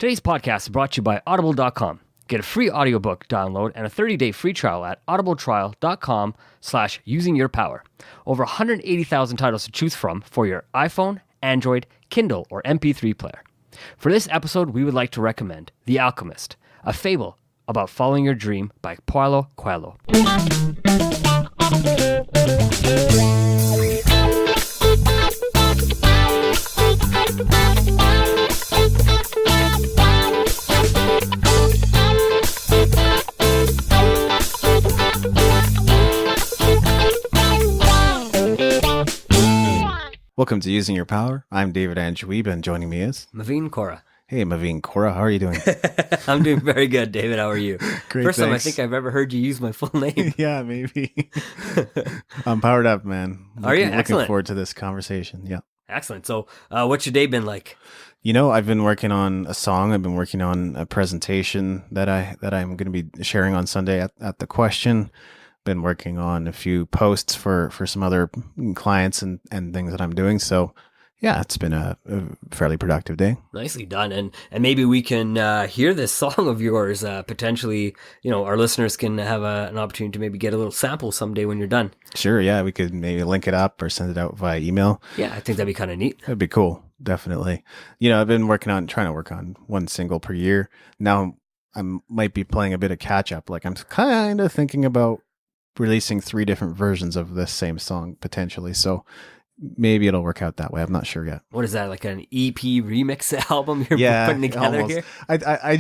Today's podcast is brought to you by Audible.com. Get a free audiobook download and a 30-day free trial at audibletrial.com/usingyourpower. Over 180,000 titles to choose from for your iPhone, Android, Kindle, or MP3 player. For this episode, we would like to recommend The Alchemist, a fable about following your dream by Paulo Coelho. Welcome to Using Your Power. I'm David Wiebe, and joining me is Maveen, Kaura. Hey, Maveen, Kaura, how are you doing? I'm doing very good, David. How are you? Great, First time I thanks. think I've ever heard you use my full name. Yeah, maybe. I'm powered up, man. Are you? Looking Excellent. forward to this conversation. Yeah. Excellent. So, what's your day been like? You know, I've been working on a song. I've been working on a presentation that I'm going to be sharing on Sunday at the Question. Been working on a few posts for some other clients and things that I'm doing. So, yeah, it's been a fairly productive day. Nicely done. And maybe we can hear this song of yours. Potentially, our listeners can have an opportunity to maybe get a little sample someday when you're done. Sure, yeah, we could maybe link it up or send it out via email. Yeah, I think that'd be kind of neat. That'd be cool. Definitely. I've been trying to work on one single per year. Now I might be playing a bit of catch up. Like I'm kind of thinking about releasing 3 different versions of this same song potentially. So maybe it'll work out that way. I'm not sure yet. What is that, like an EP remix album you're Yeah, putting together almost. here? I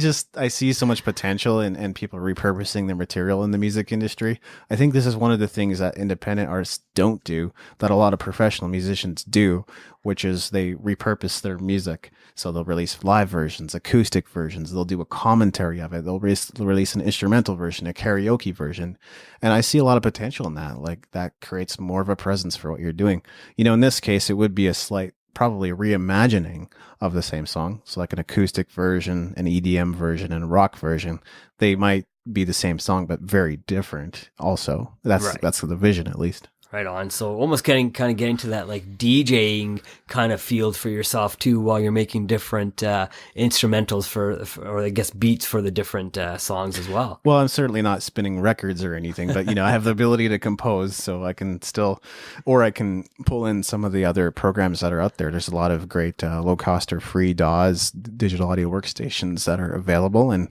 see so much potential in people repurposing the material in the music industry. I think this is one of the things that independent artists don't do that a lot of professional musicians do, which is they repurpose their music. So they'll release live versions, acoustic versions. They'll do a commentary of it. They'll release an instrumental version, a karaoke version. And I see a lot of potential in that. Like that creates more of a presence for what you're doing. In this case, it would be a slight, probably reimagining of the same song. So like an acoustic version, an EDM version, and a rock version. They might be the same song, but very different also. That's the vision, at least. Right on. So almost getting to that like DJing kind of field for yourself too, while you're making different instrumentals or I guess beats for the different songs as well. Well, I'm certainly not spinning records or anything, but I have the ability to compose, so I can I can pull in some of the other programs that are out there. There's a lot of great low cost or free DAWs, digital audio workstations that are available, and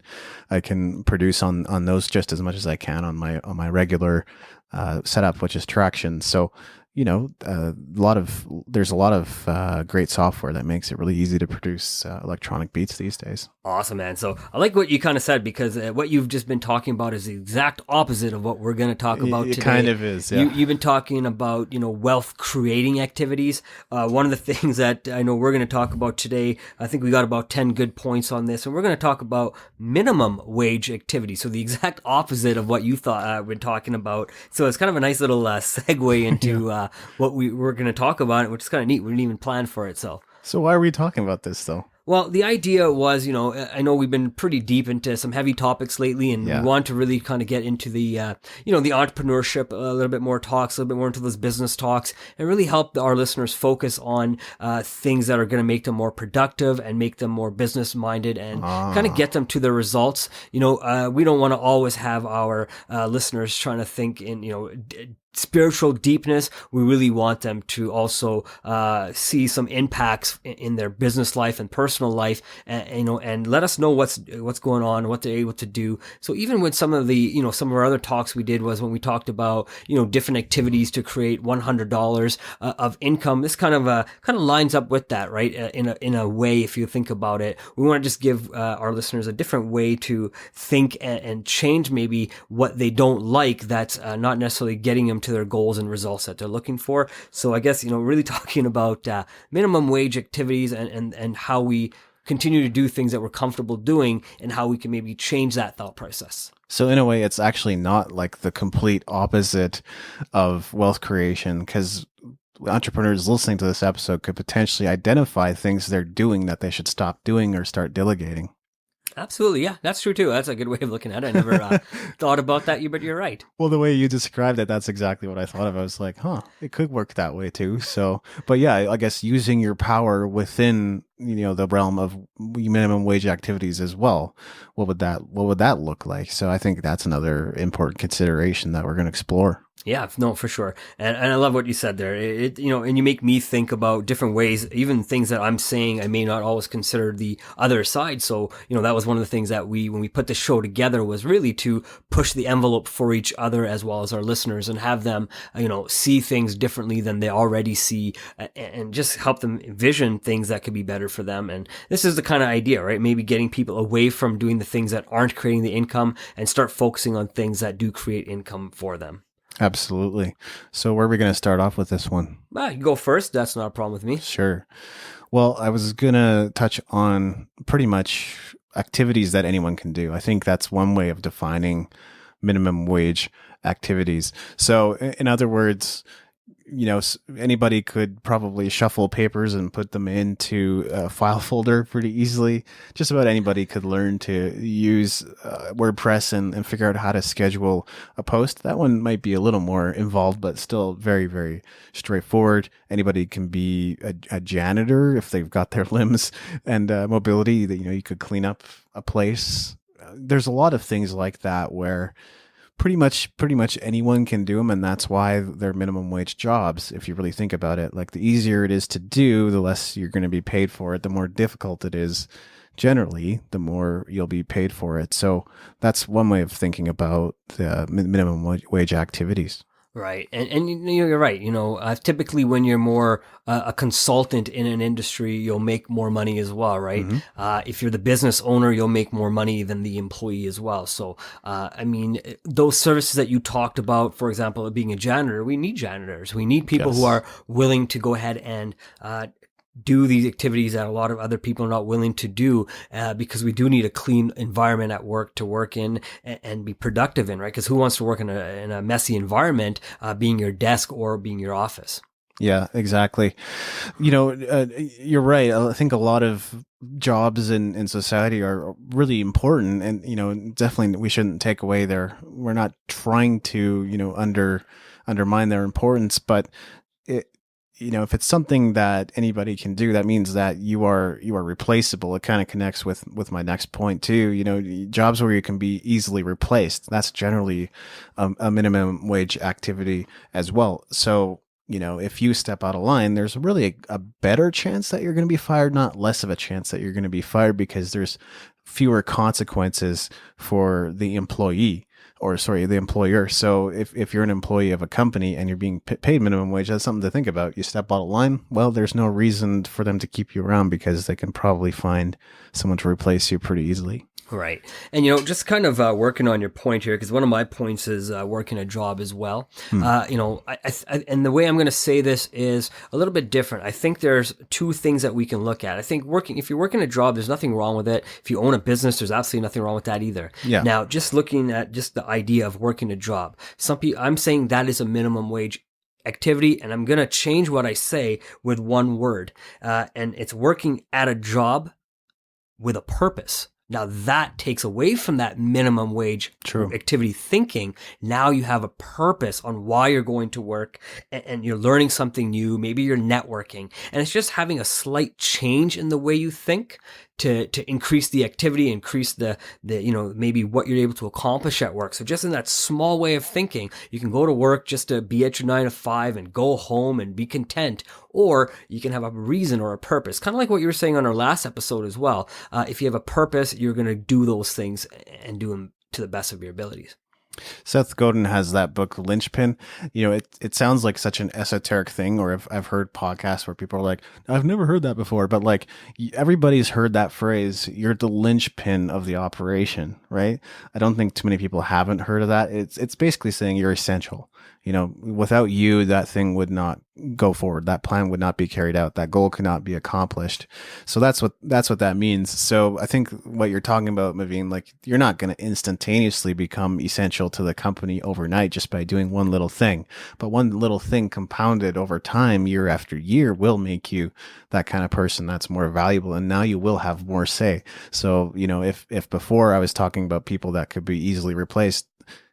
I can produce on those just as much as I can on my regular setup, which is Traction. So, there's a lot of great software that makes it really easy to produce electronic beats these days. Awesome, man. So I like what you kind of said, because what you've just been talking about is the exact opposite of what we're going to talk about today. It kind of is, yeah. You've been talking about, wealth creating activities. One of the things that I know we're going to talk about today, I think we got about 10 good points on this, and we're going to talk about minimum wage activities. So the exact opposite of what you thought we're talking about. So it's kind of a nice little segue into what we're going to talk about, which is kind of neat. We didn't even plan for it. So why are we talking about this though? Well, the idea was, I know we've been pretty deep into some heavy topics lately, and we want to really kind of get into the, the entrepreneurship, a little bit more talks, a little bit more into those business talks, and really help our listeners focus on things that are going to make them more productive and make them more business minded and kind of get them to their results. We don't want to always have our listeners trying to think in, spiritual deepness. We really want them to also see some impacts in their business life and personal life, and let us know what's going on, what they're able to do. So even with some of the some of our other talks we did was when we talked about different activities to create $100 of income. This kind of lines up with that, right? In a way, if you think about it, we want to just give our listeners a different way to think and change maybe what they don't like. That's not necessarily getting them to their goals and results that they're looking for. So I guess, really talking about minimum wage activities and how we continue to do things that we're comfortable doing and how we can maybe change that thought process. So in a way, it's actually not like the complete opposite of wealth creation, because entrepreneurs listening to this episode could potentially identify things they're doing that they should stop doing or start delegating. Absolutely. Yeah, that's true too. That's a good way of looking at it. I never thought about that, but you're right. Well, the way you described it, that's exactly what I thought of. I was like, huh, it could work that way too. So, but yeah, I guess using your power within, the realm of minimum wage activities as well. What would that look like? So I think that's another important consideration that we're going to explore. Yeah, no, for sure. And I love what you said there. And you make me think about different ways, even things that I'm saying I may not always consider the other side. So, that was one of the things that when we put the show together, was really to push the envelope for each other as well as our listeners, and have them, see things differently than they already see, and just help them envision things that could be better for them. And this is the kind of idea, right? Maybe getting people away from doing the things that aren't creating the income and start focusing on things that do create income for them. Absolutely. So where are we going to start off with this one? You can go first. That's not a problem with me. Sure. Well, I was going to touch on pretty much activities that anyone can do. I think that's one way of defining minimum wage activities. So in other words, anybody could probably shuffle papers and put them into a file folder pretty easily. Just about anybody could learn to use WordPress and figure out how to schedule a post. That one might be a little more involved, but still very, very straightforward. Anybody can be a janitor if they've got their limbs and mobility. That you could clean up a place. There's a lot of things like that where pretty much anyone can do them, and that's why they're minimum wage jobs. If you really think about it, like the easier it is to do, the less you're going to be paid for it. The more difficult it is, generally, the more you'll be paid for it. So that's one way of thinking about the minimum wage activities. Right. And you're right. Typically when you're more a consultant in an industry, you'll make more money as well, right? Mm-hmm. If you're the business owner, you'll make more money than the employee as well. So, those services that you talked about, for example, being a janitor, we need janitors. We need people who are willing to go ahead and do these activities that a lot of other people are not willing to do, because we do need a clean environment at work to work in and be productive in, right? Because who wants to work in a messy environment, being your desk or being your office? Yeah, exactly. You're right. I think a lot of jobs in society are really important, and definitely we shouldn't take away we're not trying to undermine their importance, but if it's something that anybody can do, that means that you are replaceable. It kind of connects with my next point too. Jobs where you can be easily replaced, that's generally a minimum wage activity as well. So, if you step out of line, there's really a better chance that you're going to be fired, not less of a chance that you're going to be fired, because there's fewer consequences for the employee. The employer. So if you're an employee of a company and you're being paid minimum wage, that's something to think about. You step out of line, well, there's no reason for them to keep you around, because they can probably find someone to replace you pretty easily. Right. And, just kind of working on your point here, because one of my points is working a job as well. And the way I'm going to say this is a little bit different. I think there's two things that we can look at. I think if you're working a job, there's nothing wrong with it. If you own a business, there's absolutely nothing wrong with that either. Yeah. Now, just looking at just the idea of working a job, I'm saying that is a minimum wage activity, and I'm going to change what I say with one word. And it's working at a job with a purpose. Now that takes away from that minimum wage activity thinking. Now you have a purpose on why you're going to work, and you're learning something new. Maybe you're networking, and it's just having a slight change in the way you think to increase the activity, increase the maybe what you're able to accomplish at work. So just in that small way of thinking, you can go to work just to be at your 9 to 5 and go home and be content, or you can have a reason or a purpose. Kind of like what you were saying on our last episode as well. If you have a purpose, you're going to do those things and do them to the best of your abilities. Seth Godin has that book, Linchpin. It sounds like such an esoteric thing, or I've heard podcasts where people are like, I've never heard that before, but like everybody's heard that phrase, you're the linchpin of the operation, right? I don't think too many people haven't heard of that. It's basically saying you're essential. Without you, that thing would not go forward. That plan would not be carried out. That goal could not be accomplished. So that's what that means. So I think what you're talking about, Maveen, like you're not going to instantaneously become essential to the company overnight just by doing one little thing. But one little thing compounded over time, year after year, will make you that kind of person that's more valuable. And now you will have more say. So, if before I was talking about people that could be easily replaced,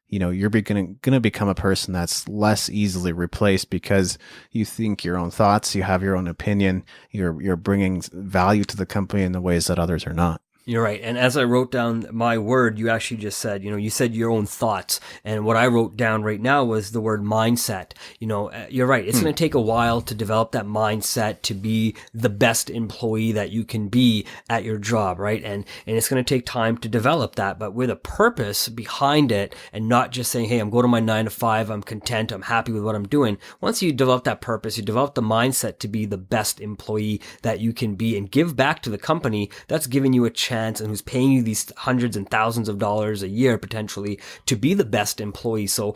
you're going to become a person that's less easily replaced because you think your own thoughts, you have your own opinion, you're bringing value to the company in the ways that others are not. You're right. And as I wrote down my word, you actually just said, you said your own thoughts. And what I wrote down right now was the word mindset. You're right. It's going to take a while to develop that mindset to be the best employee that you can be at your job, right? And it's going to take time to develop that, but with a purpose behind it and not just saying, hey, I'm going to my 9 to 5. I'm content. I'm happy with what I'm doing. Once you develop that purpose, you develop the mindset to be the best employee that you can be and give back to the company that's giving you a chance and who's paying you these hundreds and thousands of dollars a year potentially to be the best employee. So,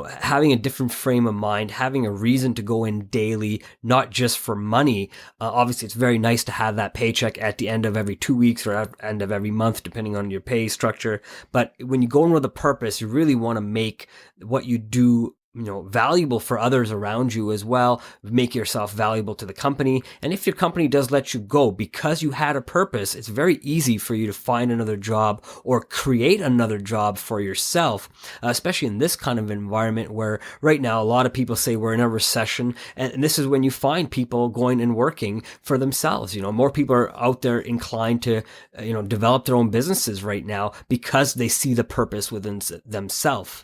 having a different frame of mind, having a reason to go in daily, not just for money. Obviously, it's very nice to have that paycheck at the end of every 2 weeks or at the end of every month, depending on your pay structure. But when you go in with a purpose, you really want to make what you do valuable for others around you as well. Make yourself valuable to the company. And if your company does let you go because you had a purpose, it's very easy for you to find another job or create another job for yourself, especially in this kind of environment where right now a lot of people say we're in a recession. And this is when you find people going and working for themselves. More people are out there inclined to, develop their own businesses right now because they see the purpose within themselves.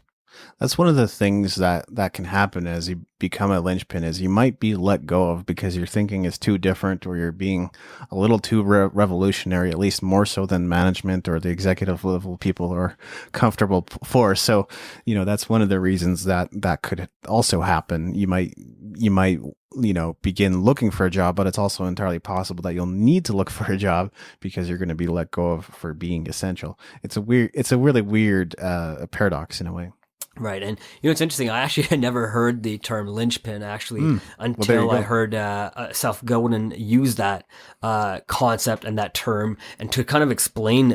That's one of the things that can happen as you become a linchpin is you might be let go of because your thinking is too different or you're being a little too revolutionary, at least more so than management or the executive level people are comfortable for. So, that's one of the reasons that could also happen. You might begin looking for a job, but it's also entirely possible that you'll need to look for a job because you're going to be let go of for being essential. It's a really weird paradox in a way. Right. And, it's interesting. I actually had never heard the term linchpin until I heard Seth Godin use that concept and that term and to kind of explain,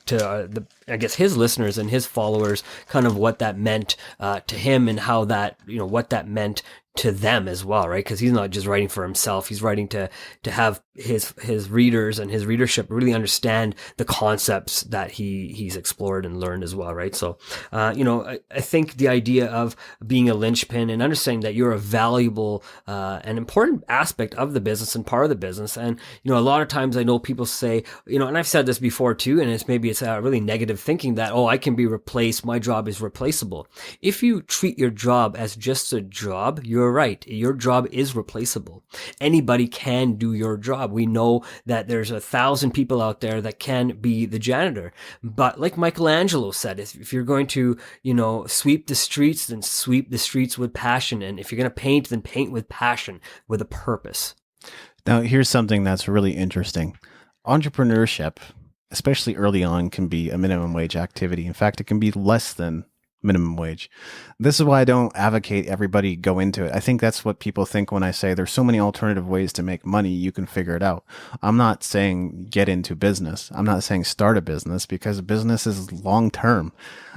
to his listeners and his followers kind of what that meant to him and how that, what that meant to them as well, right? Because he's not just writing for himself; he's writing to have his readers and his readership really understand the concepts that he's explored and learned as well, right? So, I think the idea of being a linchpin and understanding that you're a valuable and important aspect of the business and part of the business, and a lot of times I know people say, and I've said this before too, and it's really negative thinking that I can be replaced, my job is replaceable. If you treat your job as just a job, you're right. Your job is replaceable. Anybody can do your job. We know that there's 1,000 people out there that can be the janitor. But like Michelangelo said, if you're going to, sweep the streets, then sweep the streets with passion. And if you're going to paint, then paint with passion, with a purpose. Now, here's something that's really interesting. Entrepreneurship, especially early on, can be a minimum wage activity. In fact, it can be less than minimum wage. This is why I don't advocate everybody go into it. I think that's what people think when I say there's so many alternative ways to make money, you can figure it out. I'm not saying get into business. I'm not saying start a business because business is long term.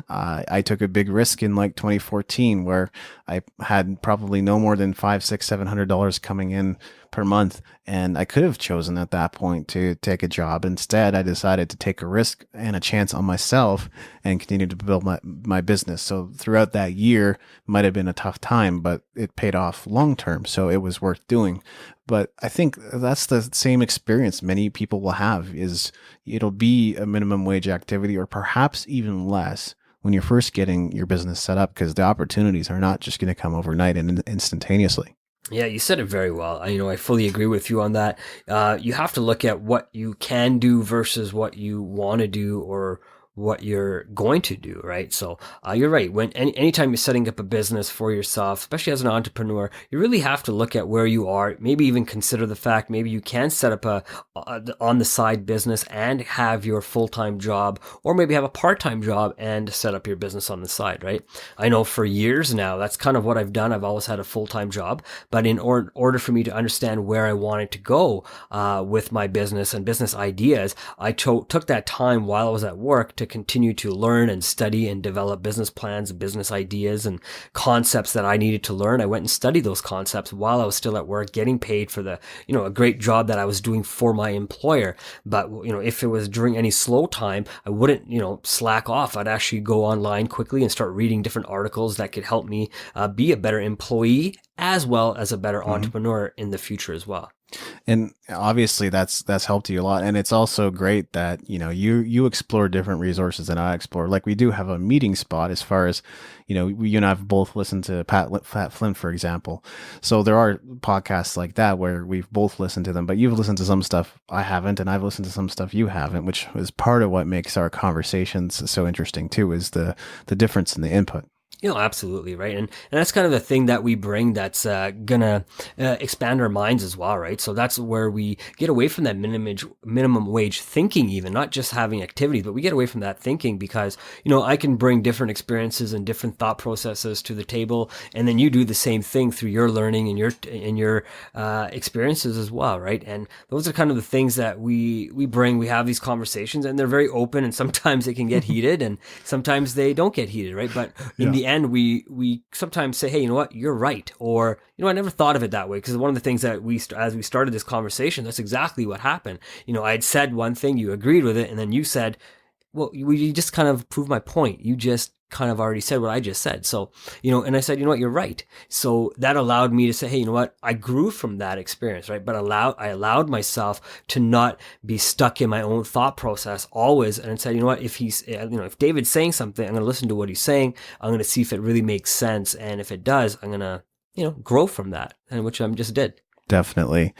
I took a big risk in like 2014 where I had probably no more than $500, $600, $700 coming in per month. And I could have chosen at that point to take a job. Instead, I decided to take a risk and a chance on myself and continue to build my business. So throughout that year, might have been a tough time, but it paid off long term. So it was worth doing. But I think that's the same experience many people will have is it'll be a minimum wage activity or perhaps even less when you're first getting your business set up because the opportunities are not just going to come overnight and instantaneously. Yeah, you said it very well. I fully agree with you on that. You have to look at what you can do versus what you want to do or what you're going to do, right? So you're right. When anytime you're setting up a business for yourself, especially as an entrepreneur, you really have to look at where you are. Maybe even consider the fact maybe you can set up a on the side business and have your full-time job, or maybe have a part-time job and set up your business on the side, right? I know for years now that's kind of what I've done. I've always had a full-time job, but in order for me to understand where I wanted to go with my business and business ideas, I took that time while I was at work to continue to learn and study and develop business plans and business ideas and concepts that I needed to learn. I went and studied those concepts while I was still at work, getting paid for a great job that I was doing for my employer. But, if it was during any slow time, I wouldn't, slack off. I'd actually go online quickly and start reading different articles that could help me be a better employee as well as a better entrepreneur in the future as well. And obviously that's helped you a lot. And it's also great that, you explore different resources than I explore. Like we do have a meeting spot as far as, you and I have both listened to Pat Flynn, for example. So there are podcasts like that where we've both listened to them, but you've listened to some stuff I haven't, and I've listened to some stuff you haven't, which is part of what makes our conversations so interesting too, is the difference in the input. Absolutely, right. And that's kind of the thing that we bring that's gonna expand our minds as well, right? So that's where we get away from that minimum wage thinking, even not just having activities, but we get away from that thinking because, I can bring different experiences and different thought processes to the table, and then you do the same thing through your learning and your experiences as well, right? And those are kind of the things that we bring. We have these conversations, and they're very open, and sometimes they can get heated, and sometimes they don't get heated, right? But in the end, we sometimes say, hey, you know what, you're right. Or, I never thought of it that way. Because one of the things that as we started this conversation, that's exactly what happened. I had said one thing, you agreed with it. And then you said, well, you just kind of proved my point. You just kind of already said what I just said. So, and I said, you know what, you're right. So that allowed me to say, hey, you know what, I grew from that experience, right? But I allowed myself to not be stuck in my own thought process always. And I said, you know what, if David's saying something, I'm going to listen to what he's saying. I'm going to see if it really makes sense. And if it does, I'm going to, grow from that, and which I just did. Definitely.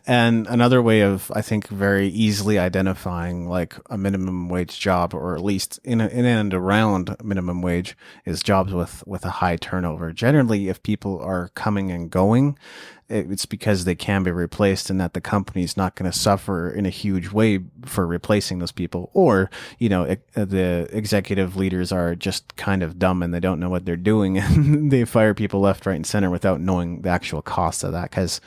And another way of, I think, very easily identifying like a minimum wage job, or at least in and around minimum wage, is jobs with a high turnover. Generally, if people are coming and going, it's because they can be replaced, and that the company's not going to suffer in a huge way for replacing those people. Or, the executive leaders are just kind of dumb and they don't know what they're doing, and they fire people left, right, and center without knowing the actual cost of that. Because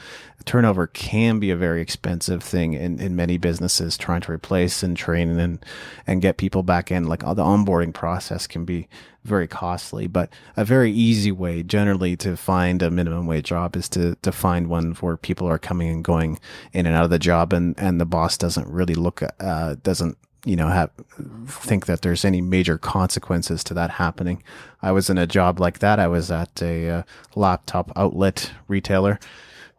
turnover can be a very expensive thing in many businesses, trying to replace and train and get people back in. Like the onboarding process can be very costly, but a very easy way generally to find a minimum wage job is to find one where people are coming and going in and out of the job, and the boss doesn't really think that there's any major consequences to that happening. I was in a job like that. I was at a laptop outlet retailer,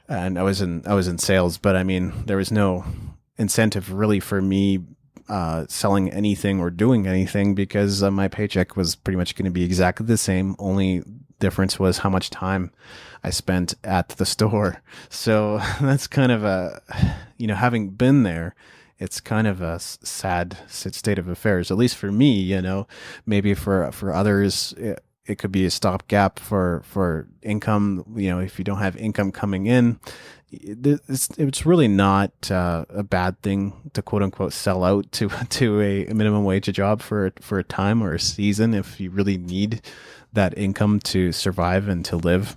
and I was in sales, but I mean, there was no incentive really for me selling anything or doing anything, because my paycheck was pretty much going to be exactly the same. Only difference was how much time I spent at the store. So that's kind of having been there, it's kind of a sad state of affairs, at least for me. Maybe for others, it could be a stopgap for income. If you don't have income coming in, it's really not a bad thing to quote unquote sell out to a minimum wage job for a time or a season if you really need that income to survive and to live.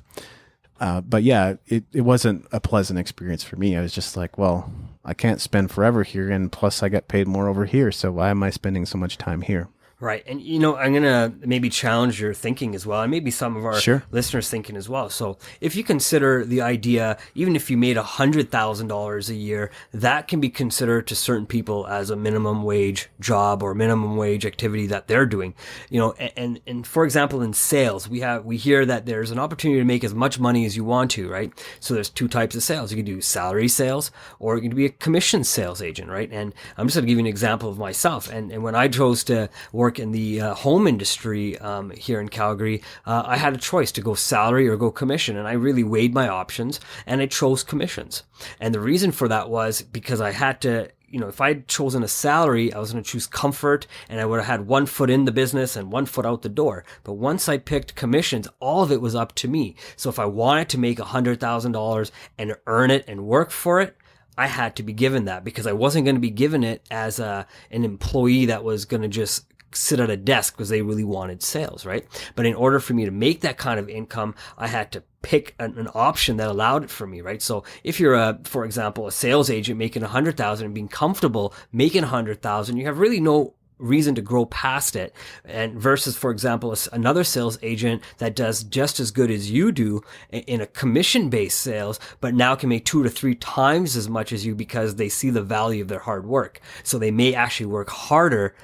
But yeah, it wasn't a pleasant experience for me. I was just like, well, I can't spend forever here, and plus I get paid more over here, so why am I spending so much time here? Right. And, I'm going to maybe challenge your thinking as well, and maybe some of our listeners' thinking as well. So if you consider the idea, even if you made $100,000 a year, that can be considered to certain people as a minimum wage job or minimum wage activity that they're doing. And for example, in sales, we hear that there's an opportunity to make as much money as you want to, right? So there's two types of sales. You can do salary sales, or you can be a commission sales agent, right? And I'm just going to give you an example of myself. And when I chose to work in the home industry here in Calgary, I had a choice to go salary or go commission, and I really weighed my options, and I chose commissions. And the reason for that was because I had to if I'd chosen a salary, I was going to choose comfort, and I would have had one foot in the business and one foot out the door. But once I picked commissions, all of it was up to me. So if I wanted to make $100,000 and earn it and work for it, I had to be given that, because I wasn't going to be given it as an employee that was going to just sit at a desk because they really wanted sales, right? But in order for me to make that kind of income, I had to pick an option that allowed it for me, right? So if you're for example, a sales agent making 100,000 and being comfortable making 100,000, you have really no reason to grow past it. And versus, for example, another sales agent that does just as good as you do in a commission-based sales, but now can make 2 to 3 times as much as you because they see the value of their hard work. So they may actually work harder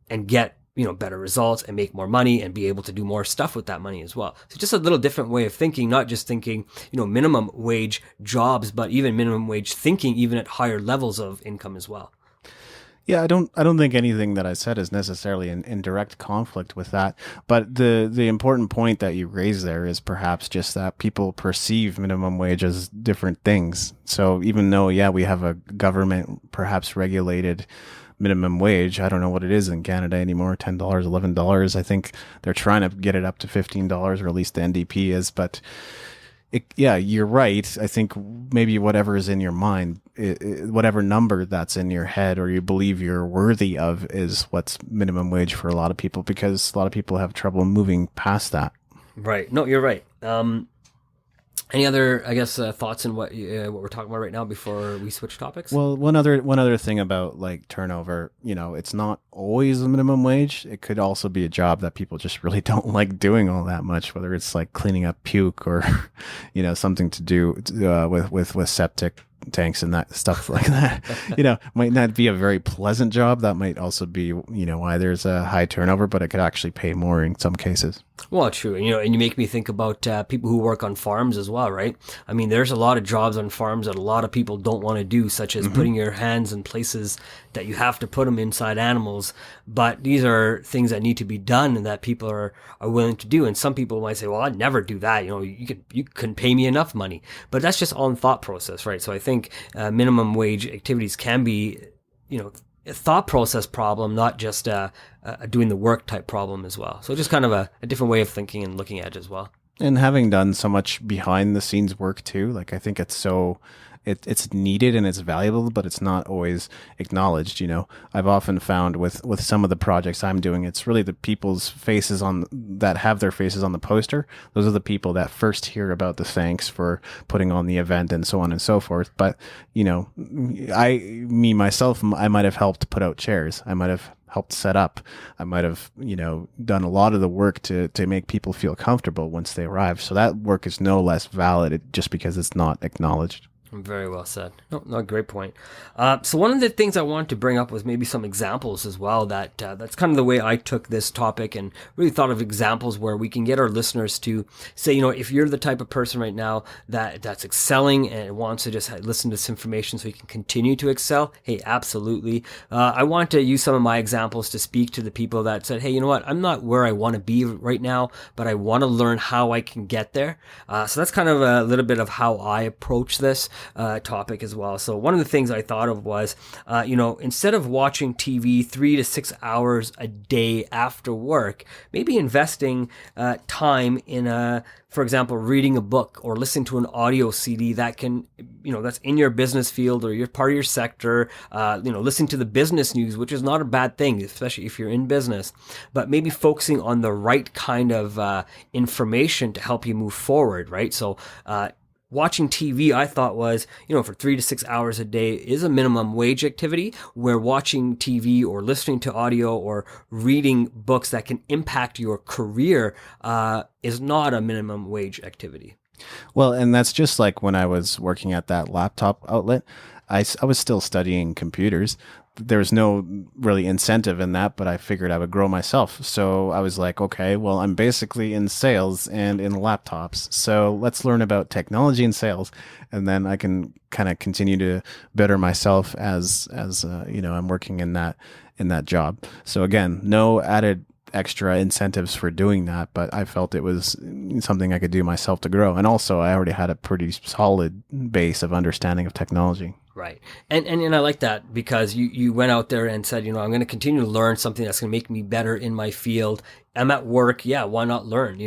and get better results and make more money and be able to do more stuff with that money as well. So just a little different way of thinking, not just thinking, minimum wage jobs, but even minimum wage thinking, even at higher levels of income as well. Yeah, I don't think anything that I said is necessarily in direct conflict with that. But the important point that you raise there is perhaps just that people perceive minimum wage as different things. So even though, we have a government perhaps regulated minimum wage, I don't know what it is in Canada anymore, $10, $11. I think they're trying to get it up to $15, or at least the NDP is. But you're right. I think maybe whatever is in your mind, whatever number that's in your head or you believe you're worthy of, is what's minimum wage for a lot of people, because a lot of people have trouble moving past that. Right. No, you're right. Any other, I guess, thoughts on what we're talking about right now before we switch topics? Well, one other thing about like turnover, it's not always a minimum wage. It could also be a job that people just really don't like doing all that much, whether it's like cleaning up puke or, something to do with septic tanks and that stuff like that. Might not be a very pleasant job. That might also be, why there's a high turnover, but it could actually pay more in some cases. Well, true. And you make me think about people who work on farms as well, right? I mean, there's a lot of jobs on farms that a lot of people don't want to do, such as putting your hands in places that you have to put them inside animals. But these are things that need to be done and that people are willing to do. And some people might say, well, I'd never do that. You couldn't pay me enough money. But that's just all in thought process, right? So I think minimum wage activities can be, a thought process problem, not just a doing the work type problem as well. So just kind of a different way of thinking and looking at it as well. And having done so much behind the scenes work too, like I think it's needed and it's valuable, but it's not always acknowledged. I've often found with some of the projects I'm doing, it's really the people's faces that have their faces on the poster. Those are the people that first hear about the thanks for putting on the event and so on and so forth. But, myself, I might have helped put out chairs. I might have helped set up. I might have, done a lot of the work to make people feel comfortable once they arrive. So that work is no less valid just because it's not acknowledged. Very well said. No, great point. So one of the things I wanted to bring up was maybe some examples as well. That's kind of the way I took this topic and really thought of examples where we can get our listeners to say, if you're the type of person right now that's excelling and wants to just listen to this information so you can continue to excel, hey, absolutely. I want to use some of my examples to speak to the people that said, hey, you know what? I'm not where I want to be right now, but I want to learn how I can get there. So that's kind of a little bit of how I approach this topic as well. So one of the things I thought of was, instead of watching TV 3 to 6 hours a day after work, maybe investing time in for example, reading a book or listening to an audio CD that can, that's in your business field or you're part of your sector, listening to the business news, which is not a bad thing, especially if you're in business, but maybe focusing on the right kind of information to help you move forward, right? So, watching TV, I thought was, for 3 to 6 hours a day is a minimum wage activity, where watching TV or listening to audio or reading books that can impact your career is not a minimum wage activity. Well, and that's just like when I was working at that laptop outlet, I was still studying computers. There was no really incentive in that, but I figured I would grow myself. So I was like, okay, well, I'm basically in sales and in laptops. So let's learn about technology and sales. And then I can kind of continue to better myself as I'm working in that job. So again, no added extra incentives for doing that, but I felt it was something I could do myself to grow. And also I already had a pretty solid base of understanding of technology. Right. And I like that because you went out there and said, I'm going to continue to learn something that's going to make me better in my field. I'm at work. Yeah. Why not learn?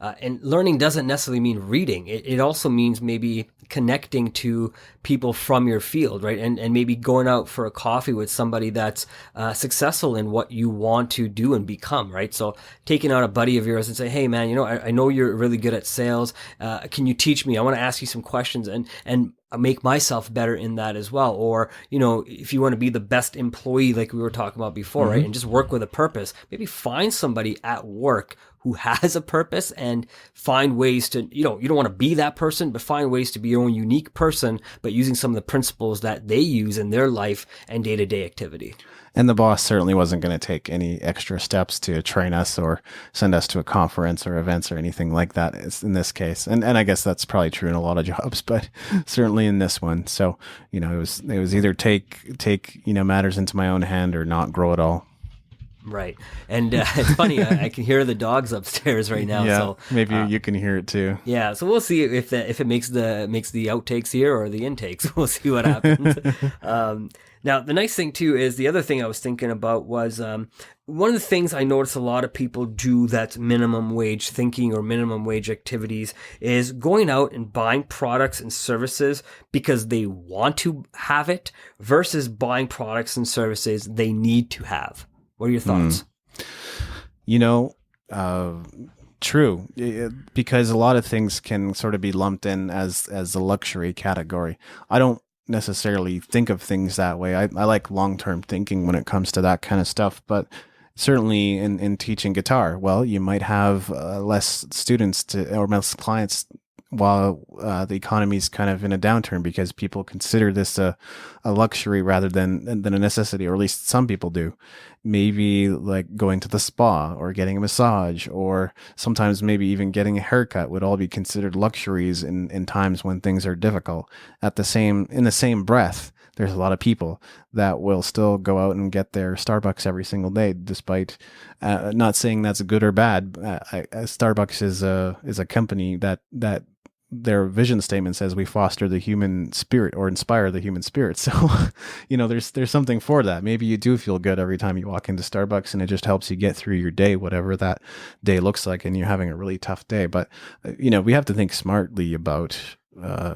And learning doesn't necessarily mean reading. It also means maybe connecting to people from your field, right? And maybe going out for a coffee with somebody that's successful in what you want to do and become, right? So taking out a buddy of yours and say, hey man, I know you're really good at sales. Can you teach me? I want to ask you some questions and make myself better in that as well. Or, if you want to be the best employee, like we were talking about before, right? And just work with a purpose, maybe find somebody at work who has a purpose and find ways to, you don't want to be that person, but find ways to be your own unique person, but using some of the principles that they use in their life and day-to-day activity. And the boss certainly wasn't going to take any extra steps to train us or send us to a conference or events or anything like that in this case. And I guess that's probably true in a lot of jobs, but certainly in this one. So, it was either take matters into my own hand or not grow at all. Right. And it's funny, I can hear the dogs upstairs right now. Yeah, so maybe you can hear it too. Yeah, so we'll see if it makes the outtakes here or the intakes. We'll see what happens. Now, the nice thing too is the other thing I was thinking about was one of the things I notice a lot of people do that's minimum wage thinking or minimum wage activities is going out and buying products and services because they want to have it versus buying products and services they need to have. What are your thoughts? True, because a lot of things can sort of be lumped in as a luxury category. I don't necessarily think of things that way. I like long-term thinking when it comes to that kind of stuff, but certainly in teaching guitar, well, you might have less students or less clients while the economy's kind of in a downturn because people consider this a luxury rather than a necessity, or at least some people do. Maybe like going to the spa or getting a massage, or sometimes maybe even getting a haircut would all be considered luxuries in times when things are difficult. In the same breath, there's a lot of people that will still go out and get their Starbucks every single day, despite not saying that's good or bad. Starbucks is a company that their vision statement says we foster the human spirit or inspire the human spirit. So, there's something for that. Maybe you do feel good every time you walk into Starbucks and it just helps you get through your day, whatever that day looks like, and you're having a really tough day. But, we have to think smartly about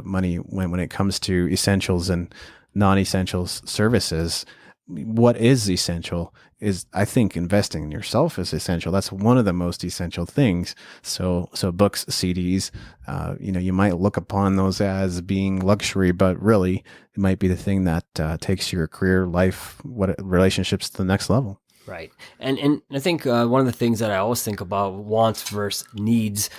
money when it comes to essentials and non-essentials services. What is essential is, I think, investing in yourself is essential. That's one of the most essential things. So books, CDs, you might look upon those as being luxury, but really it might be the thing that takes your career, life, relationships to the next level. Right. And I think one of the things that I always think about wants versus needs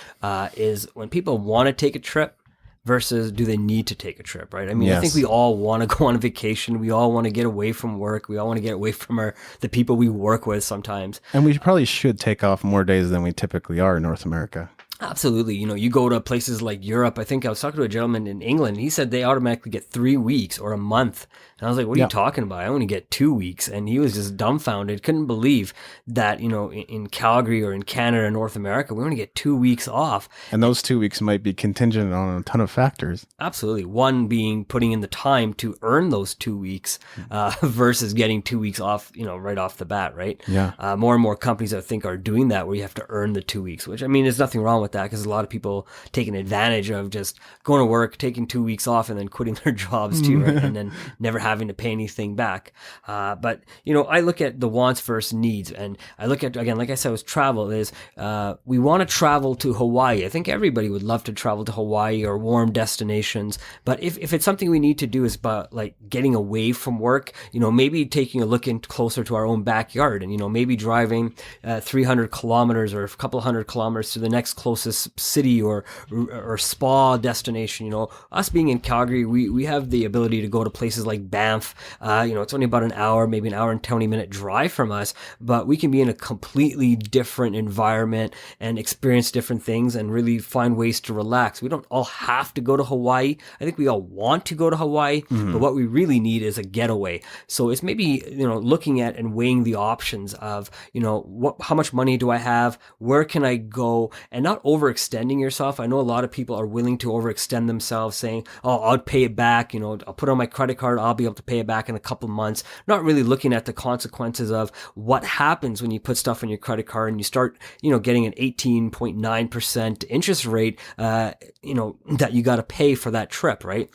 is when people want to take a trip versus do they need to take a trip, right? I mean, yes. I think we all want to go on a vacation. We all want to get away from work. We all want to get away from the people we work with sometimes. And we probably should take off more days than we typically are in North America. Absolutely. You go to places like Europe. I think I was talking to a gentleman in England. He said they automatically get 3 weeks or a month. And I was like, what are you talking about? I only get 2 weeks. And he was just dumbfounded. Couldn't believe that, in Calgary or in Canada, North America, we only get 2 weeks off. And those 2 weeks might be contingent on a ton of factors. Absolutely. One being putting in the time to earn those 2 weeks versus getting 2 weeks off, right off the bat, right? Yeah. More and more companies, I think, are doing that where you have to earn the 2 weeks, which, I mean, there's nothing wrong with that because a lot of people taking advantage of just going to work, taking 2 weeks off and then quitting their jobs too, right? And then never having to pay anything back. But, I look at the wants versus needs, and I look at, again, like I said, with travel is, we want to travel to Hawaii. I think everybody would love to travel to Hawaii or warm destinations. But if it's something we need to do is about like getting away from work, maybe taking a look in closer to our own backyard and, maybe driving 300 kilometers or a couple hundred kilometers to the next closest city or spa destination. Us being in Calgary, we have the ability to go to places like Banff. It's only about an hour, maybe an hour and 20-minute drive from us, but we can be in a completely different environment and experience different things and really find ways to relax. We don't all have to go to Hawaii. I think we all want to go to Hawaii, but what we really need is a getaway. So it's maybe, looking at and weighing the options of, how much money do I have? Where can I go? And not overextending yourself. I know a lot of people are willing to overextend themselves saying, oh, I'll pay it back. You know, I'll put it on my credit card. I'll be able to pay it back in a couple of months. Not really looking at the consequences of what happens when you put stuff on your credit card and you start, you know, getting an 18.9% interest rate, you know, that you got to pay for that trip, right?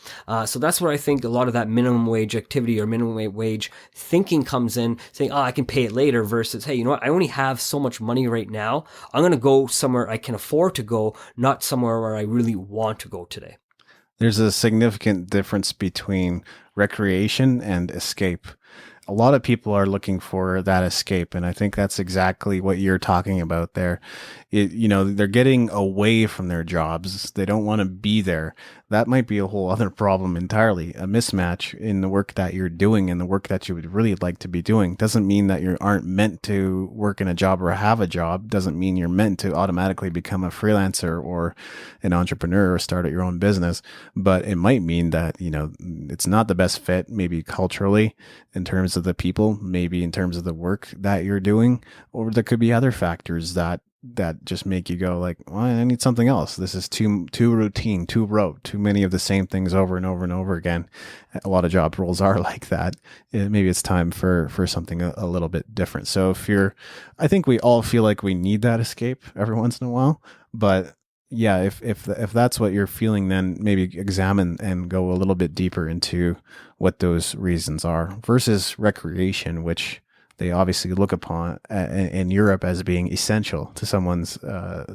So that's where I think a lot of that minimum wage activity or minimum wage thinking comes in, saying, oh, I can pay it later versus, hey, you know what? I only have so much money right now. I'm going to go somewhere I can afford to go, not somewhere where I really want to go today. There's a significant difference between recreation and escape. A lot of people are looking for that escape, and I think that's exactly what you're talking about there. You know, they're getting away from their jobs. They don't want to be there. That might be a whole other problem entirely. A mismatch in the work that you're doing and the work that you would really like to be doing doesn't mean that you aren't meant to work in a job or have a job. Doesn't mean you're meant to automatically become a freelancer or an entrepreneur or start at your own business. But it might mean that, you know, it's not the best fit, maybe culturally in terms of the people, maybe in terms of the work that you're doing, or there could be other factors that just make you go like, well, I need something else. This is too routine, too rote, too many of the same things over and over and over again. A lot of job roles are like that. Maybe it's time for something a little bit different. So I think we all feel like we need that escape every once in a while, but yeah, if that's what you're feeling, then maybe examine and go a little bit deeper into what those reasons are versus recreation, which they obviously look upon in Europe as being essential to someone's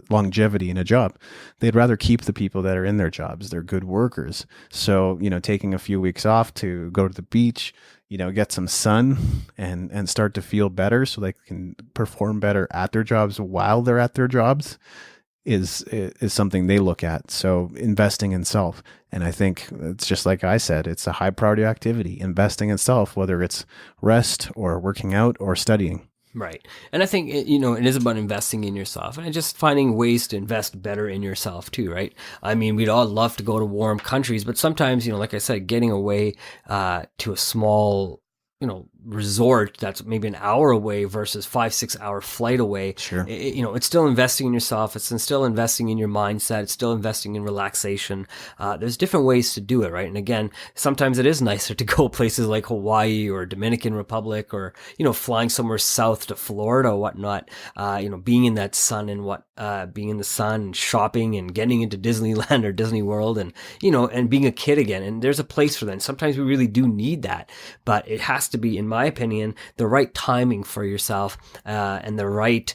longevity in a job. They'd rather keep the people that are in their jobs. They're good workers. So, you know, taking a few weeks off to go to the beach, you know, get some sun and start to feel better so they can perform better at their jobs while they're at their jobs is something they look at. So investing in self. And I think it's just like I said, it's a high priority activity, investing in self, whether it's rest or working out or studying. Right. And I think, you know, it is about investing in yourself and just finding ways to invest better in yourself too, right? I mean, we'd all love to go to warm countries, but sometimes, you know, like I said, getting away to a small, you know, resort that's maybe an hour away versus 5-6 hour flight away. Sure. You know, it's still investing in yourself. It's still investing in your mindset. It's still investing in relaxation. There's different ways to do it, right? And again, sometimes it is nicer to go places like Hawaii or Dominican Republic or, you know, flying somewhere south to Florida or whatnot. You know, being in that sun and being in the sun and shopping and getting into Disneyland or Disney World and, you know, and being a kid again. And there's a place for that. And sometimes we really do need that, but it has to be, in my opinion, the right timing for yourself, and the right,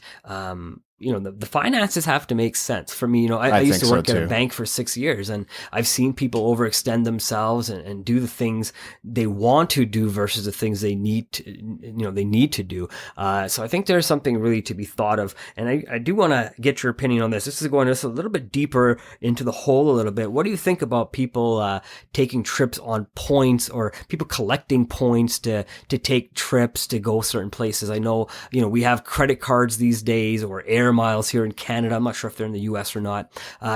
you know, the finances have to make sense. For me, you know, I used to work at a bank for 6 years, and I've seen people overextend themselves and do the things they want to do versus the things they need to, you know, they need to do. So I think there's something really to be thought of. And I do want to get your opinion on this. This is going just a little bit deeper into the hole a little bit. What do you think about people taking trips on points or people collecting points to take trips to go certain places? I know, you know, we have credit cards these days or air miles here in Canada. I'm not sure if they're in the US or not,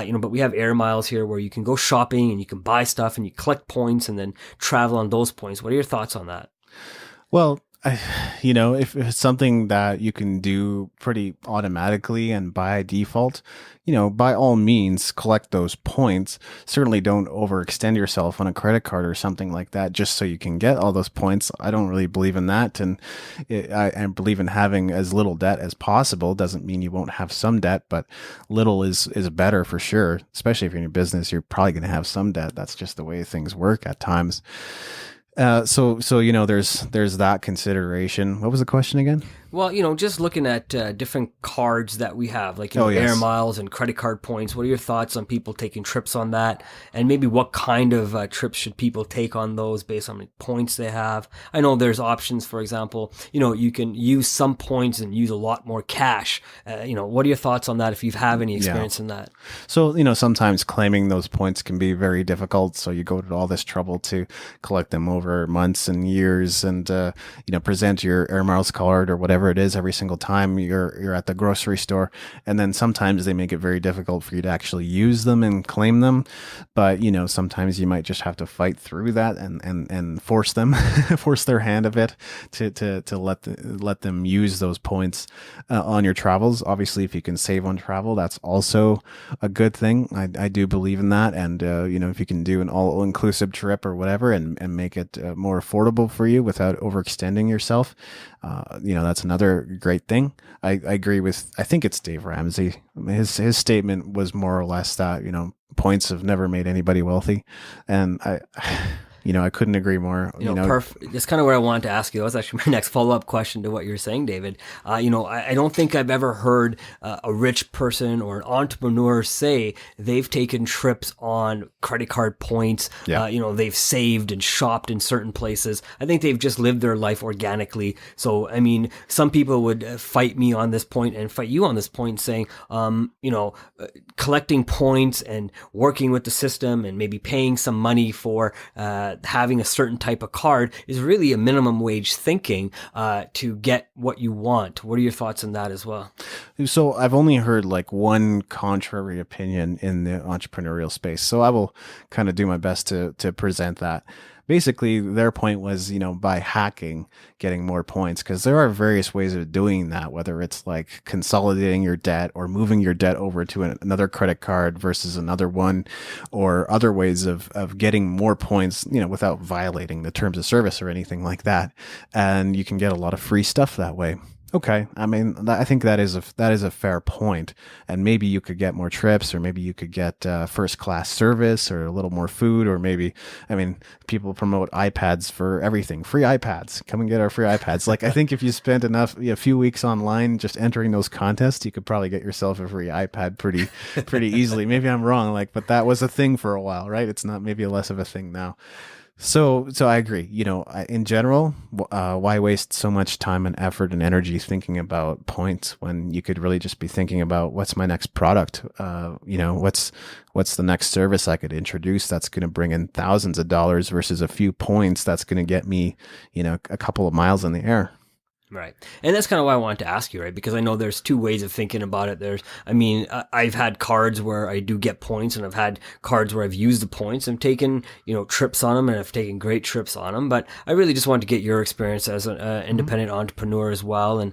you know, but we have air miles here where you can go shopping and you can buy stuff and you collect points and then travel on those points. What are your thoughts on that? Well, you know, if it's something that you can do pretty automatically and by default, you know, by all means, collect those points. Certainly don't overextend yourself on a credit card or something like that just so you can get all those points. I don't really believe in that. And I believe in having as little debt as possible. Doesn't mean you won't have some debt, but little is better for sure. Especially if you're in your business, you're probably going to have some debt. That's just the way things work at times. So you know, there's that consideration. What was the question again? Well, you know, just looking at different cards that we have, like, you know, yes. air miles and credit card points. What are your thoughts on people taking trips on that? And maybe what kind of trips should people take on those based on the points they have? I know there's options, for example, you know, you can use some points and use a lot more cash. You know, what are your thoughts on that if you have any experience in that? So, you know, sometimes claiming those points can be very difficult. So you go to all this trouble to collect them over months and years and, you know, present your air miles card or whatever whatever it is every single time you're at the grocery store. And then sometimes they make it very difficult for you to actually use them and claim them. But, sometimes you might just have to fight through that and force them, force their hand a bit to let them use those points on your travels. Obviously, if you can save on travel, that's also a good thing. I do believe in that. And, if you can do an all-inclusive trip or whatever and make it more affordable for you without overextending yourself, that's another great thing. I agree with, I think it's Dave Ramsey. His statement was more or less that, points have never made anybody wealthy. And I couldn't agree more. Perfect. That's kind of what I wanted to ask you. That was actually my next follow-up question to what you're saying, David. I don't think I've ever heard a rich person or an entrepreneur say they've taken trips on credit card points. Yeah. They've saved and shopped in certain places. I think they've just lived their life organically. So, some people would fight me on this point and fight you on this point saying, collecting points and working with the system and maybe paying some money for, having a certain type of card is really a minimum wage thinking to get what you want. What are your thoughts on that as well? So I've only heard like one contrary opinion in the entrepreneurial space. So I will kind of do my best to present that. Basically, their point was, by hacking, getting more points, because there are various ways of doing that, whether it's like consolidating your debt or moving your debt over to another credit card versus another one, or other ways of getting more points, without violating the terms of service or anything like that. And you can get a lot of free stuff that way. Okay. I think that is a fair point. And maybe you could get more trips, or maybe you could get first class service, or a little more food, or maybe, people promote iPads for everything. Free iPads. Come and get our free iPads. Like, I think if you spent a few weeks online just entering those contests, you could probably get yourself a free iPad pretty easily. Maybe I'm wrong, but that was a thing for a while, right? It's not, maybe less of a thing now. So I agree. In general, why waste so much time and effort and energy thinking about points when you could really just be thinking about what's my next product? What's the next service I could introduce that's going to bring in thousands of dollars versus a few points that's going to get me, a couple of miles in the air. Right. And that's kind of why I wanted to ask you, right? Because I know there's two ways of thinking about it. I've had cards where I do get points, and I've had cards where I've used the points and taken, trips on them, and I've taken great trips on them. But I really just wanted to get your experience as an independent entrepreneur as well. And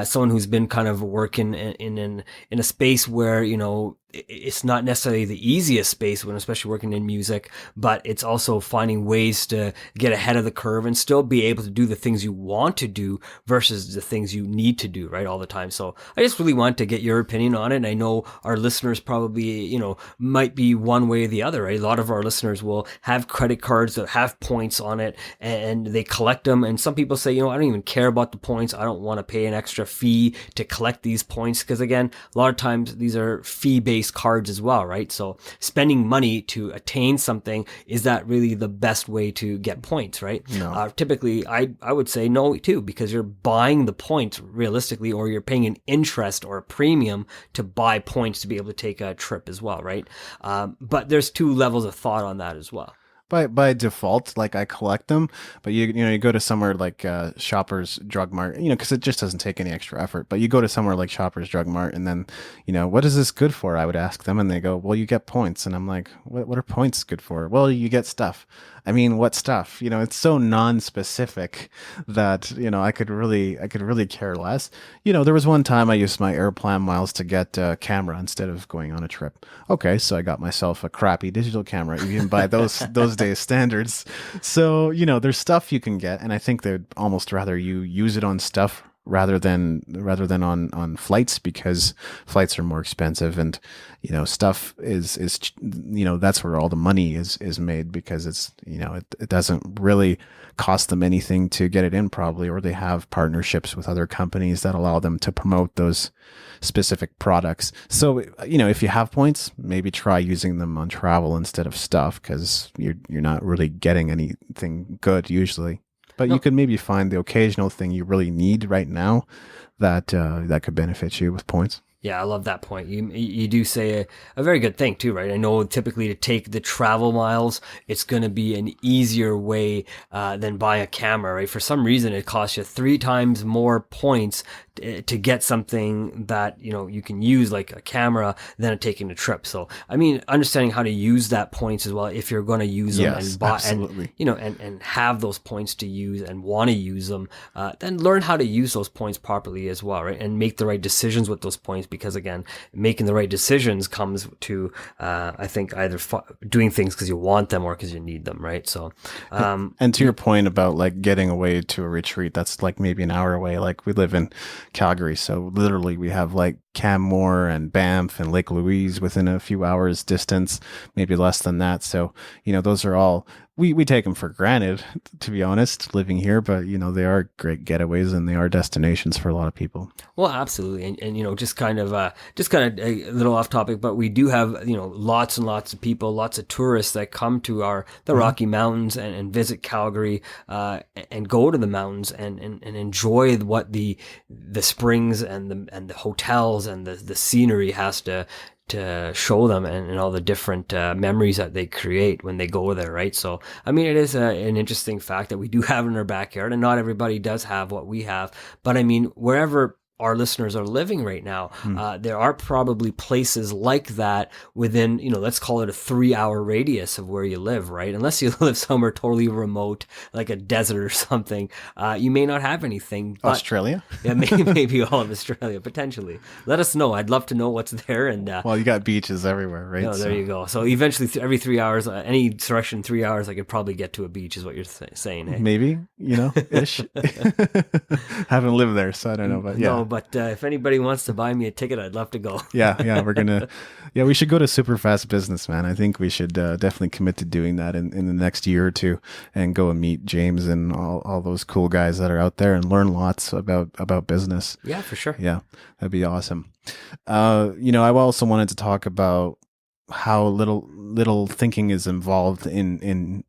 someone who's been kind of working in a space where, it's not necessarily the easiest space when especially working in music, but it's also finding ways to get ahead of the curve and still be able to do the things you want to do versus the things you need to do, right, all the time. So I just really want to get your opinion on it. And I know our listeners probably, might be one way or the other, right? A lot of our listeners will have credit cards that have points on it and they collect them. And some people say, I don't even care about the points. I don't want to pay an extra fee to collect these points. Because again, a lot of times these are fee-based cards as well, right? So spending money to attain something, is that really the best way to get points, right? No. Typically, I would say no too, because you're buying the points realistically, or you're paying an interest or a premium to buy points to be able to take a trip as well, right? But there's two levels of thought on that as well. By default, like I collect them, but you go to somewhere like Shoppers Drug Mart, because it just doesn't take any extra effort. But you go to somewhere like Shoppers Drug Mart, and then, what is this good for? I would ask them, and they go, well, you get points, and I'm like, what are points good for? Well, you get stuff. What stuff? It's so non-specific that I could really care less. There was one time I used my Airplan miles to get a camera instead of going on a trip. Okay, so I got myself a crappy digital camera, even by those days standards. So there's stuff you can get, and I think they'd almost rather you use it on stuff rather than on flights, because flights are more expensive, and stuff is that's where all the money is made, because it's it doesn't really cost them anything to get it in, probably, or they have partnerships with other companies that allow them to promote those specific products. So if you have points, maybe try using them on travel instead of stuff, because you're not really getting anything good usually. But you could maybe find the occasional thing you really need right now that could benefit you with points. Yeah, I love that point. You do say a very good thing too, right? I know typically to take the travel miles, it's going to be an easier way than buying a camera, right? For some reason, it costs you 3 times more points to get something that, you know, you can use like a camera than taking a trip. So, I mean, understanding how to use that points as well, if you're going to use them Yes, and buy, absolutely. and, you know, and have those points to use and want to use them, then learn how to use those points properly as well, right? And make the right decisions with those points, because again, making the right decisions comes to, I think, either doing things because you want them or because you need them, right? So, and to your point about like getting away to a retreat, that's like maybe an hour away. Like we live in Calgary, so literally we have like Canmore and Banff and Lake Louise within a few hours distance, maybe less than that. So, you know, those are all, we take them for granted, to be honest, living here, but you know, they are great getaways and they are destinations for a lot of people. Well, absolutely. And you know, just kind of a little off topic, but we do have, you know, lots and lots of people, lots of tourists that come to the Rocky Mountains and visit Calgary, and go to the mountains and enjoy what the springs and the hotels and the scenery has to show them, and all the different memories that they create when they go there, right? So, I mean, it is an interesting fact that we do have in our backyard, and not everybody does have what we have. But I mean, wherever our listeners are living right now, there are probably places like that within, you know, let's call it a 3-hour radius of where you live, right? Unless you live somewhere totally remote, like a desert or something, you may not have anything. But, Australia? Yeah, maybe all of Australia, potentially. Let us know. I'd love to know what's there. And well, you got beaches everywhere, right? Oh, there you go. So eventually, every 3 hours, any direction, 3 hours, I could probably get to a beach, is what you're saying. Hey? Maybe, you know, ish. Haven't lived there, so I don't know, but yeah. No, but if anybody wants to buy me a ticket, I'd love to go. Yeah, we should go to Super Fast Business, man. I think we should definitely commit to doing that in the next year or two, and go and meet James and all those cool guys that are out there and learn lots about business. Yeah, for sure. Yeah, that'd be awesome. You know, I also wanted to talk about how little thinking is involved in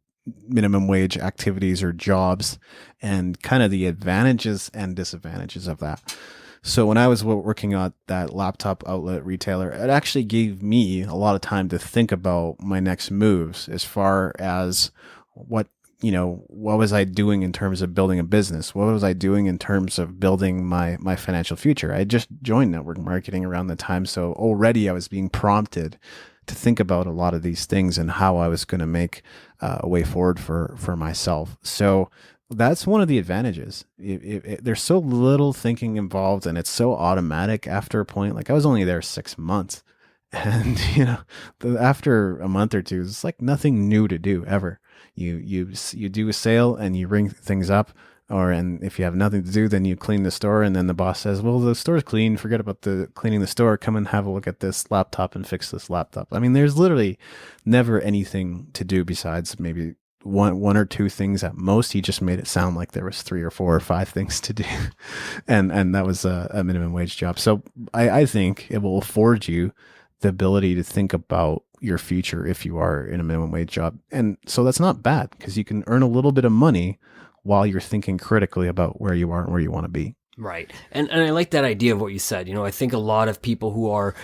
minimum wage activities or jobs, and kind of the advantages and disadvantages of that. So when I was working at that laptop outlet retailer, it actually gave me a lot of time to think about my next moves, as far as what was I doing in terms of building a business? What was I doing in terms of building my financial future? I just joined network marketing around the time, so already I was being prompted to think about a lot of these things and how I was going to make a way forward for myself. So that's one of the advantages. There's so little thinking involved, and it's so automatic after a point. Like, I was only there 6 months, and you know, after a month or two, it's like nothing new to do ever. You do a sale and you ring things up, and if you have nothing to do, then you clean the store, and then the boss says, well, the store's clean, forget about the cleaning the store, come and have a look at this laptop and fix this laptop. I mean, there's literally never anything to do besides maybe one or two things at most. He just made it sound like there was 3 or 4 or 5 things to do. and that was a minimum wage job. So I think it will afford you the ability to think about your future if you are in a minimum wage job. And so that's not bad, because you can earn a little bit of money while you're thinking critically about where you are and where you want to be. Right. And I like that idea of what you said. You know, I think a lot of people who are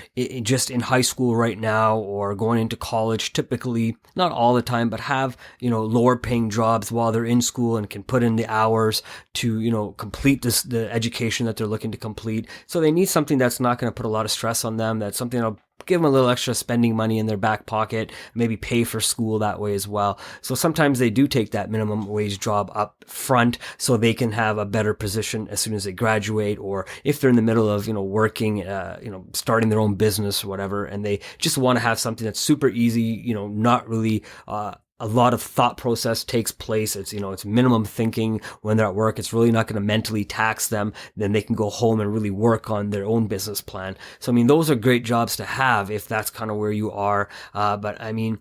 just in high school right now or going into college, typically, not all the time, but have, you know, lower paying jobs while they're in school and can put in the hours to, you know, complete the education that they're looking to complete. So they need something that's not going to put a lot of stress on them. That's something that'll give them a little extra spending money in their back pocket, maybe pay for school that way as well. So sometimes they do take that minimum wage job up front so they can have a better position as soon as they graduate, or if they're in the middle of, you know, working, you know, starting their own business or whatever, and they just want to have something that's super easy, you know, not really, a lot of thought process takes place. It's, you know, it's minimum thinking when they're at work. It's really not going to mentally tax them. Then they can go home and really work on their own business plan. So, I mean, those are great jobs to have if that's kind of where you are. But I mean,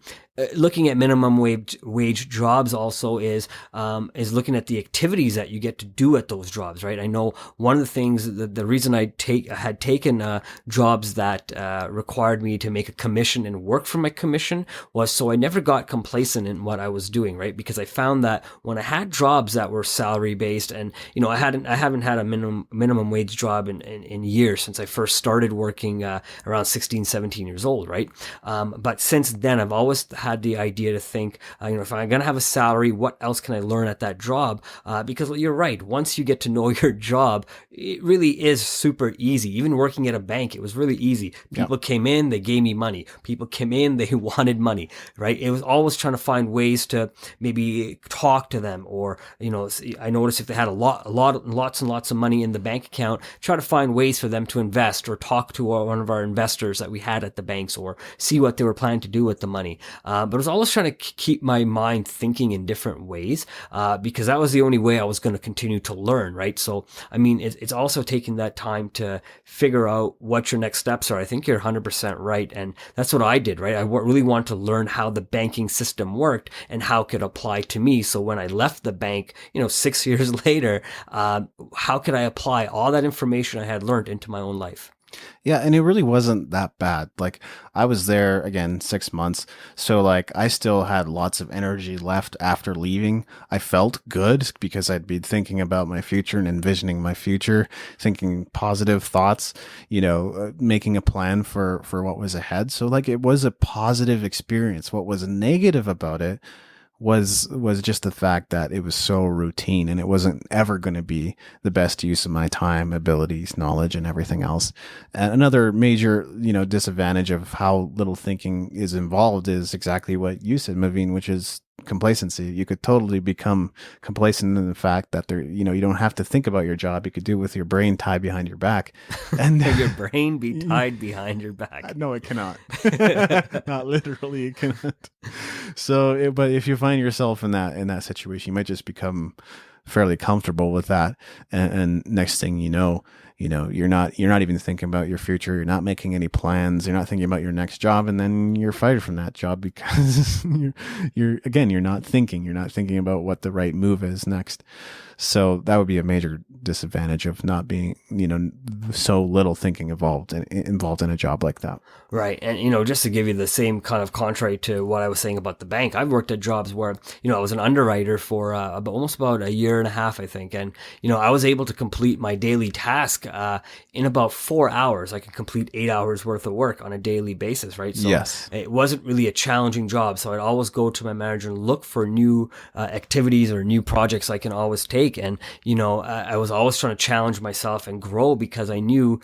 looking at minimum wage jobs also is looking at the activities that you get to do at those jobs, right? I know one of the things that the reason I had taken jobs that required me to make a commission and work for my commission was so I never got complacent in what I was doing, right? Because I found that when I had jobs that were salary based, and I haven't had a minimum wage job in years since I first started working around 16, 17 years old, right? But since then, I've always had the idea to think, if I'm going to have a salary, what else can I learn at that job? Because you're right. Once you get to know your job, it really is super easy. Even working at a bank, it was really easy. People came in, they gave me money. People came in, they wanted money, right? It was always trying to find ways to maybe talk to them, or, I noticed if they had lots and lots of money in the bank account, try to find ways for them to invest, or talk to one of our investors that we had at the banks, or see what they were planning to do with the money. But I was always trying to keep my mind thinking in different ways, because that was the only way I was going to continue to learn, right? So, I mean, it's also taking that time to figure out what your next steps are. I think you're 100% right. And that's what I did, right? I really wanted to learn how the banking system worked and how it could apply to me. So when I left the bank, 6 years later, how could I apply all that information I had learned into my own life? Yeah, and it really wasn't that bad. Like, I was there again 6 months, so like I still had lots of energy left after leaving. I felt good because I'd been thinking about my future and envisioning my future, thinking positive thoughts, making a plan for what was ahead. So like it was a positive experience. What was negative about it was just the fact that it was so routine, and it wasn't ever going to be the best use of my time, abilities, knowledge, and everything else. And another major, disadvantage of how little thinking is involved is exactly what you said, Maveen, which is complacency. You could totally become complacent in the fact that you don't have to think about your job. You could do it with your brain tied behind your back, and your brain be tied behind your back. No, it cannot. Not literally, it cannot. So, but if you find yourself in that situation, you might just become fairly comfortable with that, and next thing you're not even thinking about your future. You're not making any plans. You're not thinking about your next job, and then you're fired from that job because you're not thinking. You're not thinking about what the right move is next. So that would be a major disadvantage of not being, so little thinking involved in a job like that. Right. And, just to give you the same kind of contrary to what I was saying about the bank, I've worked at jobs where, I was an underwriter for almost about a year and a half, I think. And, I was able to complete my daily task in about 4 hours. I could complete 8 hours worth of work on a daily basis, right? So yes. It wasn't really a challenging job. So I'd always go to my manager and look for new activities or new projects I can always take. And, I was always trying to challenge myself and grow, because I knew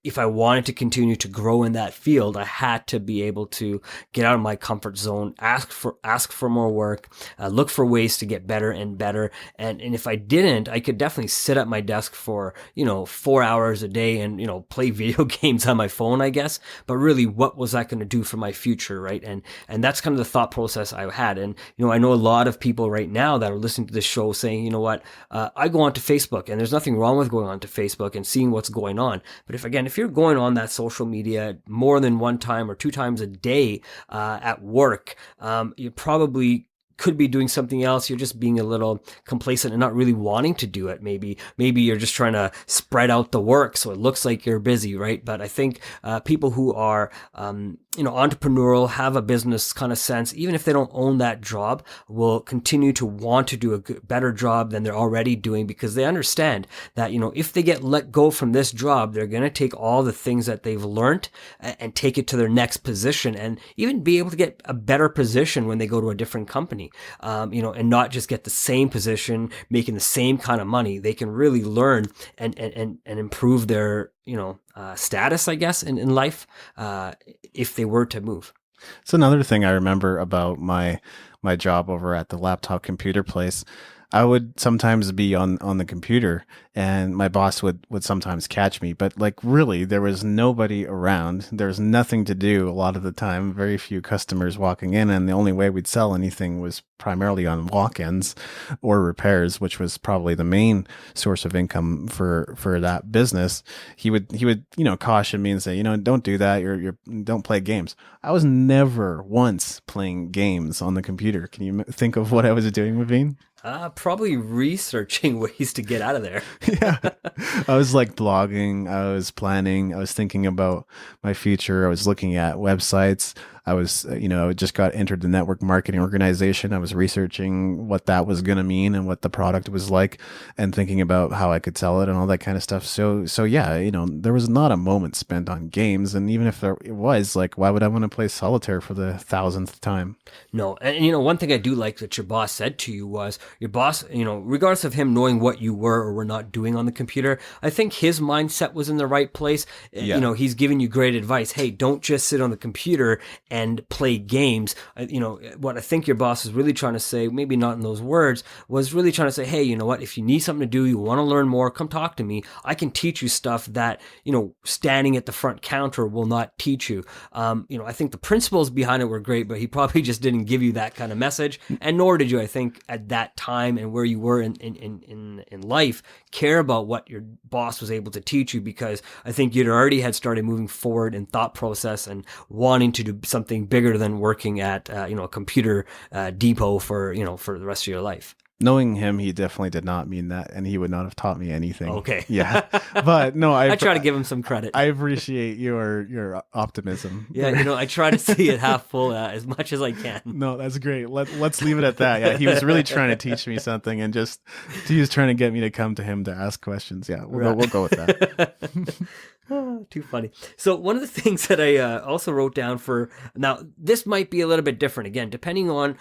if I wanted to continue to grow in that field, I had to be able to get out of my comfort zone, ask for more work, look for ways to get better and better. And if I didn't, I could definitely sit at my desk for, 4 hours a day and, play video games on my phone, I guess. But really, what was that going to do for my future, right? And that's kind of the thought process I had. And, I know a lot of people right now that are listening to this show saying, what, I go onto Facebook, and there's nothing wrong with going onto Facebook and seeing what's going on. But if you're going on that social media more than one time or 2 times a day at work, you probably could be doing something else. You're just being a little complacent and not really wanting to do it. Maybe you're just trying to spread out the work so it looks like you're busy, right? But I think people who are entrepreneurial, have a business kind of sense, even if they don't own that job, will continue to want to do a better job than they're already doing, because they understand that, if they get let go from this job, they're going to take all the things that they've learned and take it to their next position, and even be able to get a better position when they go to a different company, and not just get the same position, making the same kind of money. They can really learn and improve their, status, I guess, in life, if they were to move. It's another thing I remember about my job over at the laptop computer place. I would sometimes be on the computer, and my boss would sometimes catch me, but like really there was nobody around. There's nothing to do a lot of the time, very few customers walking in, and the only way we'd sell anything was primarily on walk-ins or repairs, which was probably the main source of income for that business. He would caution me and say, don't do that. You're don't play games. I was never once playing games on the computer. Can you think of what I was doing, Maveen? Probably researching ways to get out of there. Yeah. I was like blogging, I was planning, I was thinking about my future, I was looking at websites. I was, just got entered the network marketing organization. I was researching what that was going to mean and what the product was like, and thinking about how I could sell it and all that kind of stuff. So yeah, there was not a moment spent on games. And even if there was, like, why would I want to play solitaire for the 1,000th time? No. And, one thing I do like that your boss said to you was, your boss, regardless of him knowing what you were or were not doing on the computer, I think his mindset was in the right place. Yeah. He's giving you great advice. Hey, don't just sit on the computer and play games. What I think your boss is really trying to say, maybe not in those words, was really trying to say, hey, you know what? If you need something to do, you want to learn more, come talk to me. I can teach you stuff that, standing at the front counter will not teach you. I think the principles behind it were great, but he probably just didn't give you that kind of message. And nor did you, I think, at that time and where you were in life, care about what your boss was able to teach you, because I think you'd already had started moving forward in thought process and wanting to do something bigger than working at a computer depot for the rest of your life. Knowing him, he definitely did not mean that, and he would not have taught me anything. Okay. Yeah. But no, I try to give him some credit. I appreciate your optimism. Yeah, I try to see it half full as much as I can. No, that's great. Let's leave it at that. Yeah, he was really trying to teach me something, and he was trying to get me to come to him to ask questions. Yeah, we'll go with that. Too funny. So one of the things that I also wrote down for, now this might be a little bit different again, depending on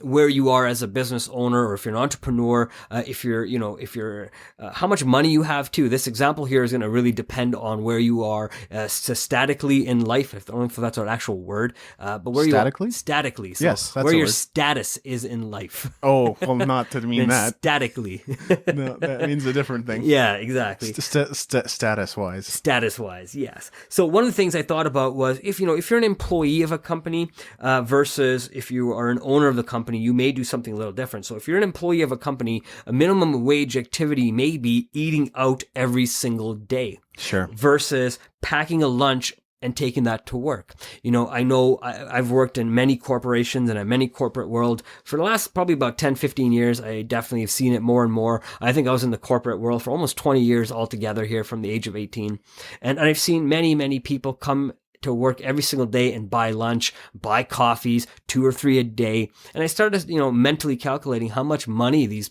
where you are as a business owner, or if you're an entrepreneur, if you're how much money you have too. This example here is going to really depend on where you are statically in life. I don't know if that's an actual word, but where statically? You are statically. So yes, that's where your word. Status is in life. Oh, well, not to mean that. Statically. No, that means a different thing. Yeah, exactly. Status-wise. Status-wise, yes. So one of the things I thought about was, if you're an employee of a company versus if you are an owner of the company, you may do something a little different. So if you're an employee of a company, a minimum wage activity may be eating out every single day. Sure. Versus packing a lunch and taking that to work. I know I've worked in many corporations and in many corporate world for the last probably about 10, 15 years. I definitely have seen it more and more. I think I was in the corporate world for almost 20 years altogether here from the age of 18. And I've seen many, many people come to work every single day and buy lunch, buy coffees, 2 or 3 a day. And I started, mentally calculating how much money these,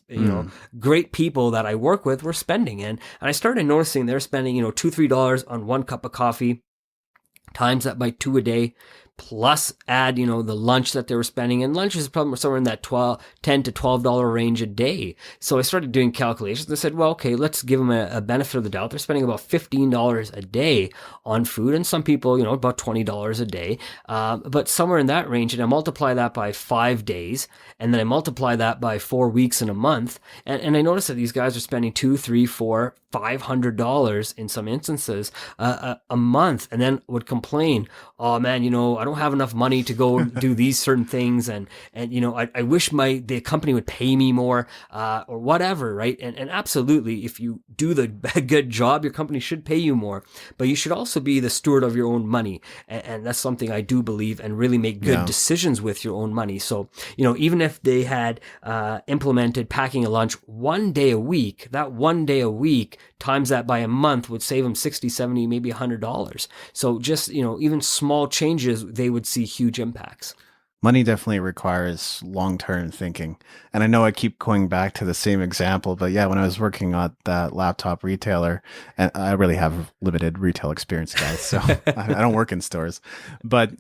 great people that I work with were spending. And I started noticing they're spending, $2, $3 on 1 cup of coffee, times that by 2 a day, plus add, the lunch that they were spending. And lunch is probably somewhere in that $10 to $12 range a day. So I started doing calculations. I said, well, okay, let's give them a benefit of the doubt. They're spending about $15 a day on food. And some people, about $20 a day. But somewhere in that range. And I multiply that by 5 days. And then I multiply that by 4 weeks in a month. And I noticed that these guys are spending $200, $300, $400, $500 in some instances a month, and then would complain, oh man, I don't have enough money to go do these certain things, and I wish the company would pay me more, or whatever, right? And absolutely, if you do the good job, your company should pay you more, but you should also be the steward of your own money, and that's something I do believe, and really make good decisions with your own money. So even if they had implemented packing a lunch 1 day a week, that 1 day a week times that by a month would save them $60, $70, maybe $100. So just, even small changes, they would see huge impacts. Money definitely requires long-term thinking. And I know I keep going back to the same example, but yeah, when I was working at that laptop retailer, and I really have limited retail experience, guys, so I don't work in stores, but,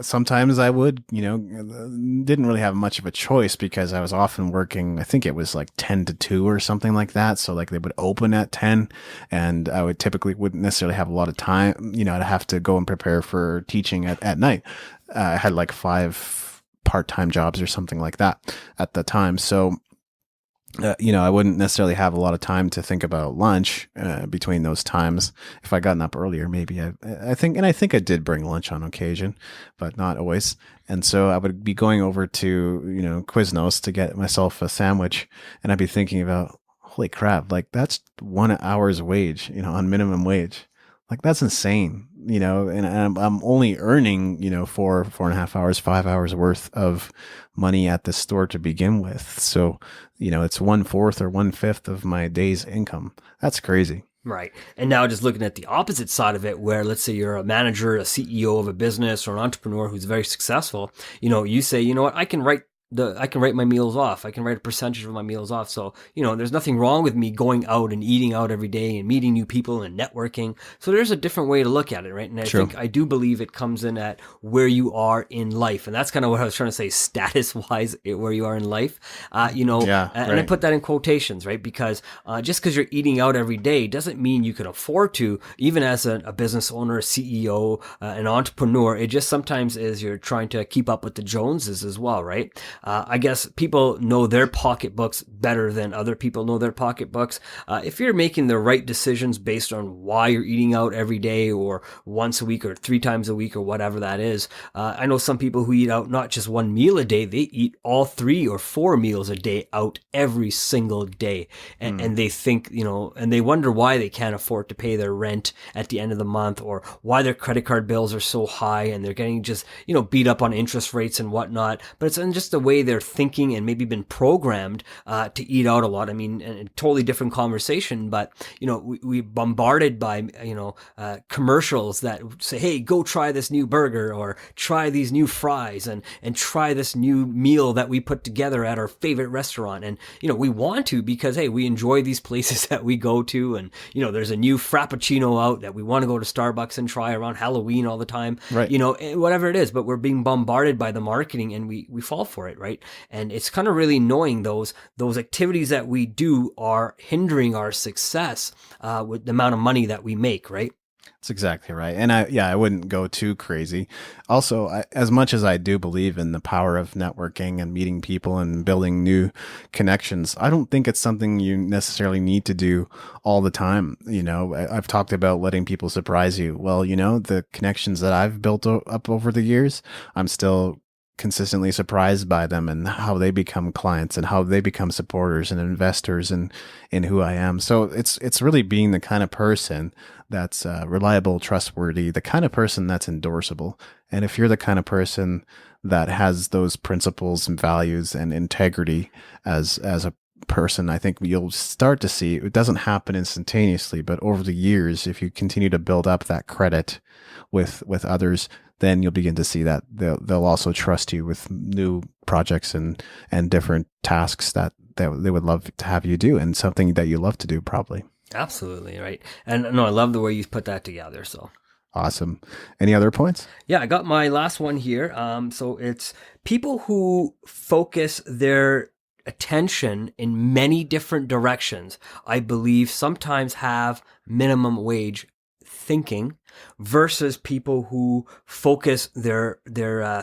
sometimes I would, didn't really have much of a choice because I was often working, I think it was like 10 to 2 or something like that. So like they would open at 10 and I wouldn't necessarily have a lot of time, I'd have to go and prepare for teaching at night. I had like 5 part-time jobs or something like that at the time. So I wouldn't necessarily have a lot of time to think about lunch between those times. If I gotten up earlier, maybe I think I did bring lunch on occasion, but not always. And so I would be going over to, Quiznos to get myself a sandwich, and I'd be thinking about, holy crap, like that's 1 hour's wage, on minimum wage. Like that's insane, and I'm only earning, 4.5 hours, 5 hours worth of money at the store to begin with. So, it's 1/4 or 1/5 of my day's income. That's crazy. Right. And now just looking at the opposite side of it, where let's say you're a manager, a CEO of a business, or an entrepreneur who's very successful, you say, you know what, I can write my meals off. I can write a percentage of my meals off. So, there's nothing wrong with me going out and eating out every day and meeting new people and networking. So there's a different way to look at it, right? And I do believe it comes in at where you are in life. And that's kind of what I was trying to say, status wise, where you are in life, and I put that in quotations, right? Because just because you're eating out every day doesn't mean you can afford to, even as a business owner, a CEO, an entrepreneur. It just sometimes is you're trying to keep up with the Joneses as well, right? I guess people know their pocketbooks better than other people know their pocketbooks. If you're making the right decisions based on why you're eating out every day or once a week or 3 times a week or whatever that is, I know some people who eat out not just one meal a day, they eat all 3 or 4 meals a day out every single day. And they think, and they wonder why they can't afford to pay their rent at the end of the month, or why their credit card bills are so high and they're getting just, beat up on interest rates and whatnot. But it's just the way they're thinking and maybe been programmed to eat out a lot. I mean, a totally different conversation, but we bombarded by commercials that say, hey, go try this new burger or try these new fries and try this new meal that we put together at our favorite restaurant. And we want to, because hey, we enjoy these places that we go to, and there's a new frappuccino out that we want to go to Starbucks and try around Halloween all the time, right? Whatever it is, but we're being bombarded by the marketing and we fall for it, right? And it's kind of really knowing those activities that we do are hindering our success with the amount of money that we make, right? That's exactly right. And I wouldn't go too crazy. Also, as much as I do believe in the power of networking and meeting people and building new connections, I don't think it's something you necessarily need to do all the time. I've talked about letting people surprise you. Well, the connections that I've built up over the years, I'm still consistently surprised by them and how they become clients and how they become supporters and investors in who I am. So it's really being the kind of person that's reliable, trustworthy, the kind of person that's endorsable. And if you're the kind of person that has those principles and values and integrity as a person, I think you'll start to see it doesn't happen instantaneously, but over the years, if you continue to build up that credit with others, then you'll begin to see that they'll also trust you with new projects and different tasks that they would love to have you do, and something that you love to do, probably. Absolutely, right. And no, I love the way you put that together. So awesome. Any other points? Yeah, I got my last one here. So it's people who focus their attention in many different directions, I believe sometimes have minimum wage thinking, versus people who focus their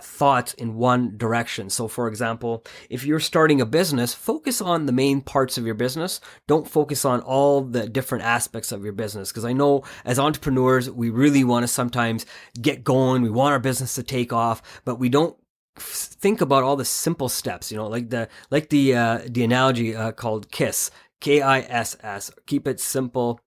thoughts in one direction. So for example, if you're starting a business, focus on the main parts of your business. Don't focus on all the different aspects of your business. Because I know as entrepreneurs, we really want to sometimes get going. We want our business to take off, but we don't think about all the simple steps, like the analogy called KISS, KISS, keep it simple,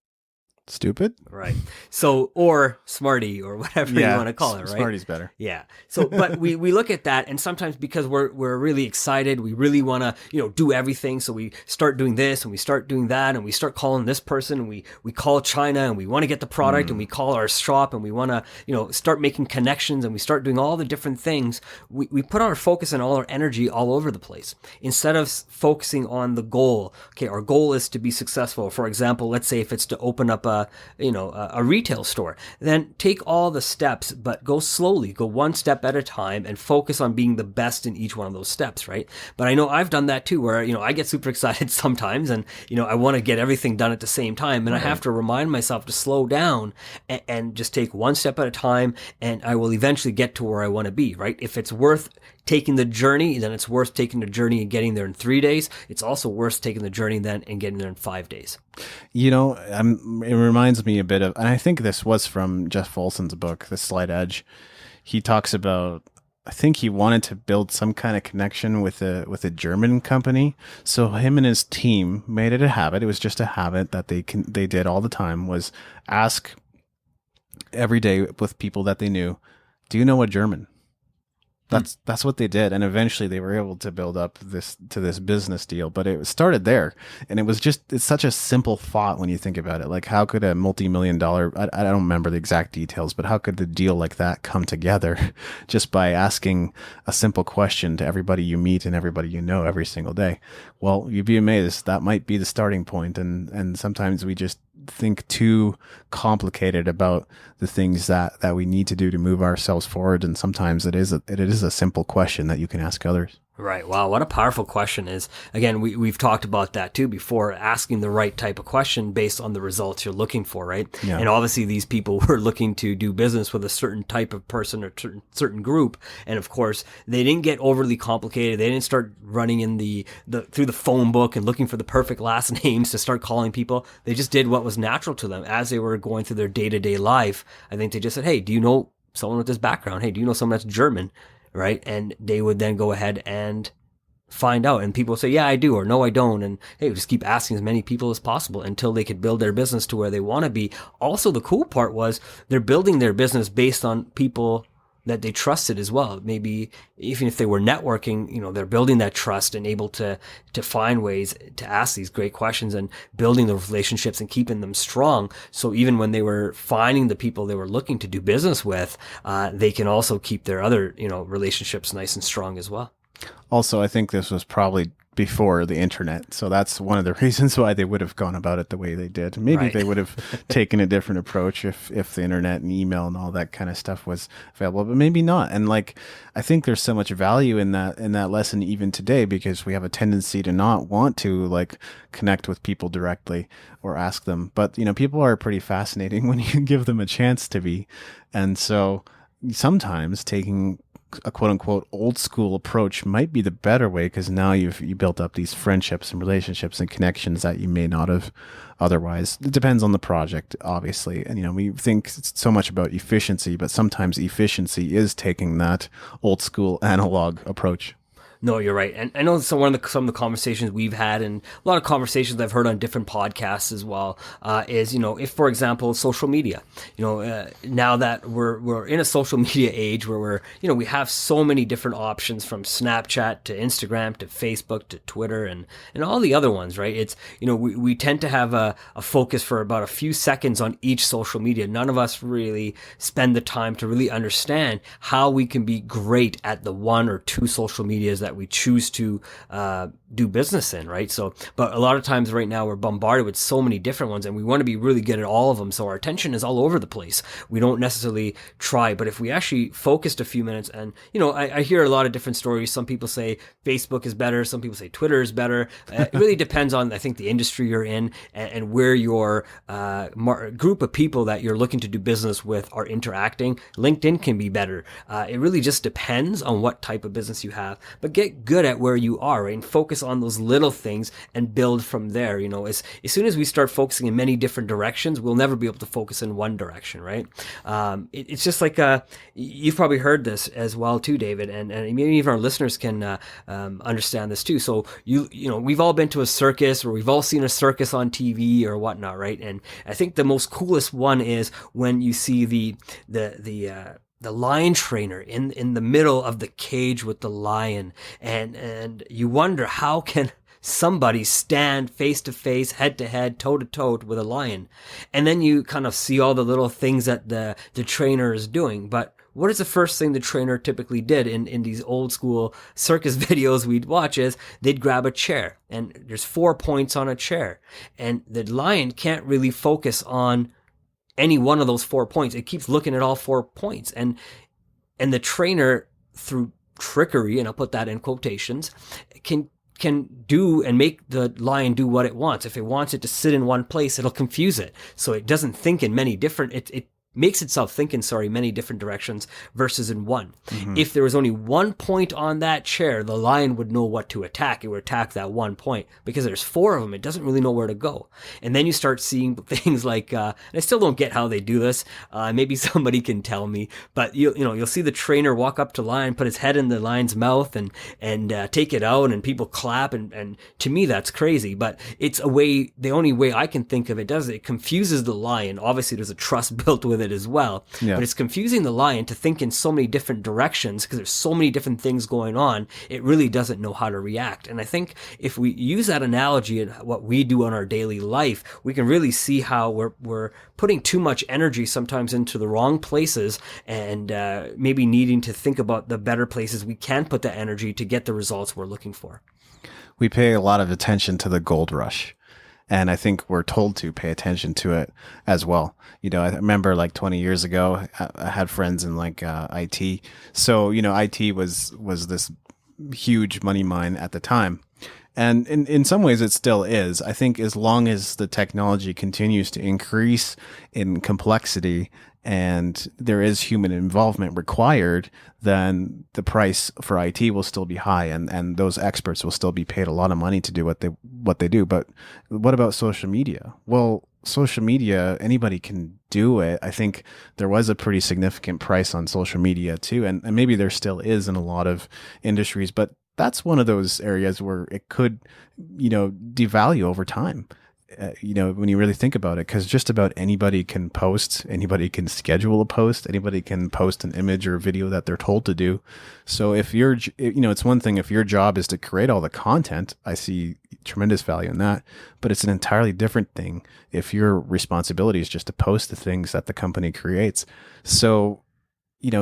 stupid, right? So, or smarty, or whatever you want to call it, right? Smarty's better. Yeah. So, but we look at that, and sometimes because we're really excited, we really want to do everything. So we start doing this, and we start doing that, and we start calling this person, and we call China, and we want to get the product, and we call our shop, and we want to start making connections, and we start doing all the different things. We put our focus and all our energy all over the place instead of focusing on the goal. Okay, our goal is to be successful. For example, let's say if it's to open up a retail store, then take all the steps, but go slowly, go one step at a time, and focus on being the best in each one of those steps, right? But I know I've done that too, where I get super excited sometimes, and I want to get everything done at the same time, and I have to remind myself to slow down and just take one step at a time, and I will eventually get to where I want to be, right? If it's worth taking the journey, then it's worth taking the journey and getting there in 3 days. It's also worth taking the journey then and getting there in 5 days. You know, it reminds me a bit of, and I think this was from Jeff Folson's book, The Slight Edge. He talks about, I think he wanted to build some kind of connection with a German company. So him and his team made it a habit. It was just a habit that they did all the time, was ask every day with people that they knew, do you know a German? That's what they did, and eventually they were able to build up this business deal. But it started there, and it's such a simple thought when you think about it. Like, how could a multi-million-dollar, I don't remember the exact details, but how could a deal like that come together just by asking a simple question to everybody you meet and everybody you know every single day? Well, you'd be amazed. That might be the starting point, and sometimes we just think too complicated about the things that we need to do to move ourselves forward, and sometimes it is a simple question that you can ask others. Right. Wow. What a powerful question is. Again, we've talked about that too before, asking the right type of question based on the results you're looking for, right? Yeah. And obviously these people were looking to do business with a certain type of person or certain group. And of course, they didn't get overly complicated. They didn't start running in through the phone book and looking for the perfect last names to start calling people. They just did what was natural to them as they were going through their day-to-day life. I think they just said, hey, do you know someone with this background? Hey, do you know someone that's German? Right. And they would then go ahead and find out. And people say, yeah, I do, or no, I don't. And hey, just keep asking as many people as possible until they could build their business to where they want to be. Also, the cool part was they're building their business based on people that they trusted as well. Maybe even if they were networking, you know, they're building that trust and able to find ways to ask these great questions and building those relationships and keeping them strong. So even when they were finding the people they were looking to do business with, they can also keep their other, you know, relationships nice and strong as well. Also, I think this was probably before the internet. So that's one of the reasons why they would have gone about it the way they did. Maybe right. They would have taken a different approach if the internet and email and all that kind of stuff was available, but maybe not. And like, I think there's so much value in that lesson even today, because we have a tendency to not want to like connect with people directly or ask them. But, you know, people are pretty fascinating when you give them a chance to be. And so sometimes taking a quote unquote old school approach might be the better way, because now you built up these friendships and relationships and connections that you may not have otherwise. It depends on the project, obviously. And, you know, we think so much about efficiency, but sometimes efficiency is taking that old school analog approach. No, you're right. And I know some of the conversations we've had, and a lot of conversations I've heard on different podcasts as well, is, you know, if, for example, social media, you know, now that we're in a social media age where we have so many different options, from Snapchat to Instagram to Facebook to Twitter and all the other ones, right? It's, you know, we tend to have a focus for about a few seconds on each social media. None of us really spend the time to really understand how we can be great at the one or two social medias that we choose to do business in, right? So, but a lot of times right now we're bombarded with so many different ones, and we want to be really good at all of them. So our attention is all over the place. We don't necessarily try, but if we actually focused a few minutes, and, you know, I hear a lot of different stories. Some people say Facebook is better. Some people say Twitter is better. It really depends on, I think, the industry you're in and where your group of people that you're looking to do business with are interacting. LinkedIn can be better. It really just depends on what type of business you have, but get good at where you are, right? And focus on those little things and build from there. You know, as soon as we start focusing in many different directions, we'll never be able to focus in one direction, right? It's just like, you've probably heard this as well too, David, and maybe even our listeners can understand this too. So you know, we've all been to a circus, or we've all seen a circus on TV or whatnot, right? And I think the most coolest one is when you see the lion trainer in the middle of the cage with the lion, and you wonder, how can somebody stand face to face, head to head, toe to toe with a lion? And then you kind of see all the little things that the trainer is doing. But what is the first thing the trainer typically did in these old school circus videos we'd watch? Is they'd grab a chair, and there's 4 points on a chair, and the lion can't really focus on any one of those 4 points. It keeps looking at all 4 points, and the trainer, through trickery, and I'll put that in quotations, can do and make the lion do what it wants. If it wants it to sit in one place, it'll confuse it, so it doesn't think in many different. It makes itself think in many different directions versus in one. If there was only one point on that chair, the lion would know what to attack. It would attack that one point. Because there's 4 of them, it doesn't really know where to go. And then you start seeing things like, and I still don't get how they do this. Maybe somebody can tell me, but you'll see the trainer walk up to lion, put his head in the lion's mouth and take it out, and people clap. And to me, that's crazy. But it's the only way I can think of it does it confuses the lion. Obviously, there's a trust built with it as well, but it's confusing the lion to think in so many different directions because there's so many different things going on. It really doesn't know how to react. And I think if we use that analogy in what we do in our daily life, we can really see how we're putting too much energy sometimes into the wrong places, and maybe needing to think about the better places we can put the energy to get the results we're looking for. We pay a lot of attention to the gold rush. And I think we're told to pay attention to it as well. I remember like 20 years ago, I had friends in like IT. So, IT was this huge money mine at the time. And in some ways it still is. I think as long as the technology continues to increase in complexity and there is human involvement required, then the price for IT will still be high, and those experts will still be paid a lot of money to do what they do. But what about social media? Well, social media, anybody can do it. I think there was a pretty significant price on social media too, and maybe there still is in a lot of industries, but that's one of those areas where it could, devalue over time. When you really think about it, because just about anybody can post, anybody can schedule a post, anybody can post an image or a video that they're told to do. So if it's one thing if your job is to create all the content, I see tremendous value in that, but it's an entirely different thing if your responsibility is just to post the things that the company creates. So,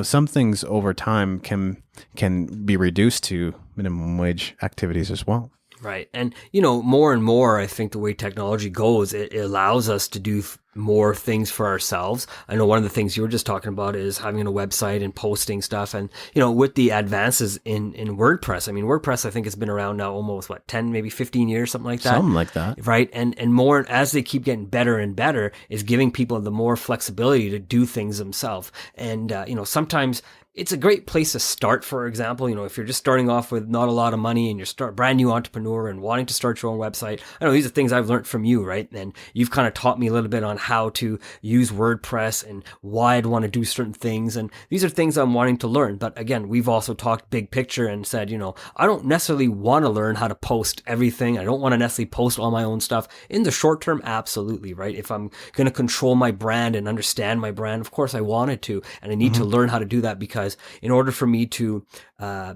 some things over time can be reduced to minimum wage activities as well. Right. And, more and more, I think the way technology goes, it allows us to do more things for ourselves. I know one of the things you were just talking about is having a website and posting stuff. And, with the advances in WordPress, WordPress, I think has been around now almost 10, maybe 15 years, something like that. Something like that. Right. And more as they keep getting better and better is giving people the more flexibility to do things themselves. And, sometimes it's a great place to start. For example, if you're just starting off with not a lot of money and you're brand new entrepreneur and wanting to start your own website, I know these are things I've learned from you, right? And you've kind of taught me a little bit on how to use WordPress and why I'd want to do certain things. And these are things I'm wanting to learn. But again, we've also talked big picture and said, I don't necessarily want to learn how to post everything. I don't want to necessarily post all my own stuff. In the short term, absolutely, right? If I'm going to control my brand and understand my brand, of course I wanted to, and I need to learn how to do that, because in order for me to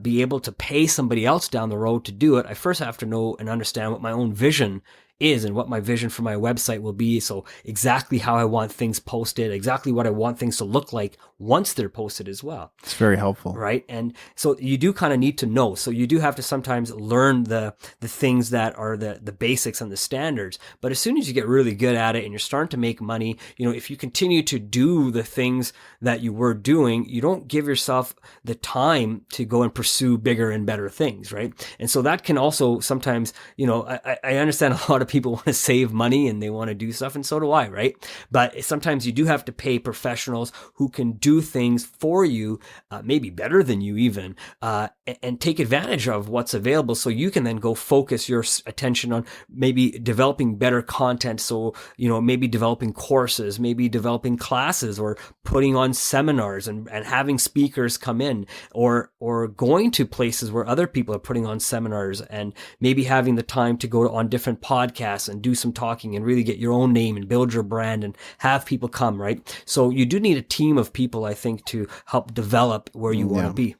be able to pay somebody else down the road to do it, I first have to know and understand what my own vision is and what my vision for my website will be. So exactly how I want things posted, exactly what I want things to look like once they're posted as well. It's very helpful. Right. And so you do kind of need to know. So you do have to sometimes learn the things that are the basics and the standards. But as soon as you get really good at it and you're starting to make money, if you continue to do the things that you were doing, you don't give yourself the time to go and pursue bigger and better things. Right. And so that can also sometimes, I understand a lot of people want to save money and they want to do stuff, and so do I, right? But sometimes you do have to pay professionals who can do things for you, maybe better than you even, and take advantage of what's available, so you can then go focus your attention on maybe developing better content. So, maybe developing courses, maybe developing classes, or putting on seminars and having speakers come in, or going to places where other people are putting on seminars, and maybe having the time to go on different podcasts and do some talking and really get your own name and build your brand and have people come, right? So you do need a team of people, I think, to help develop where you want to be.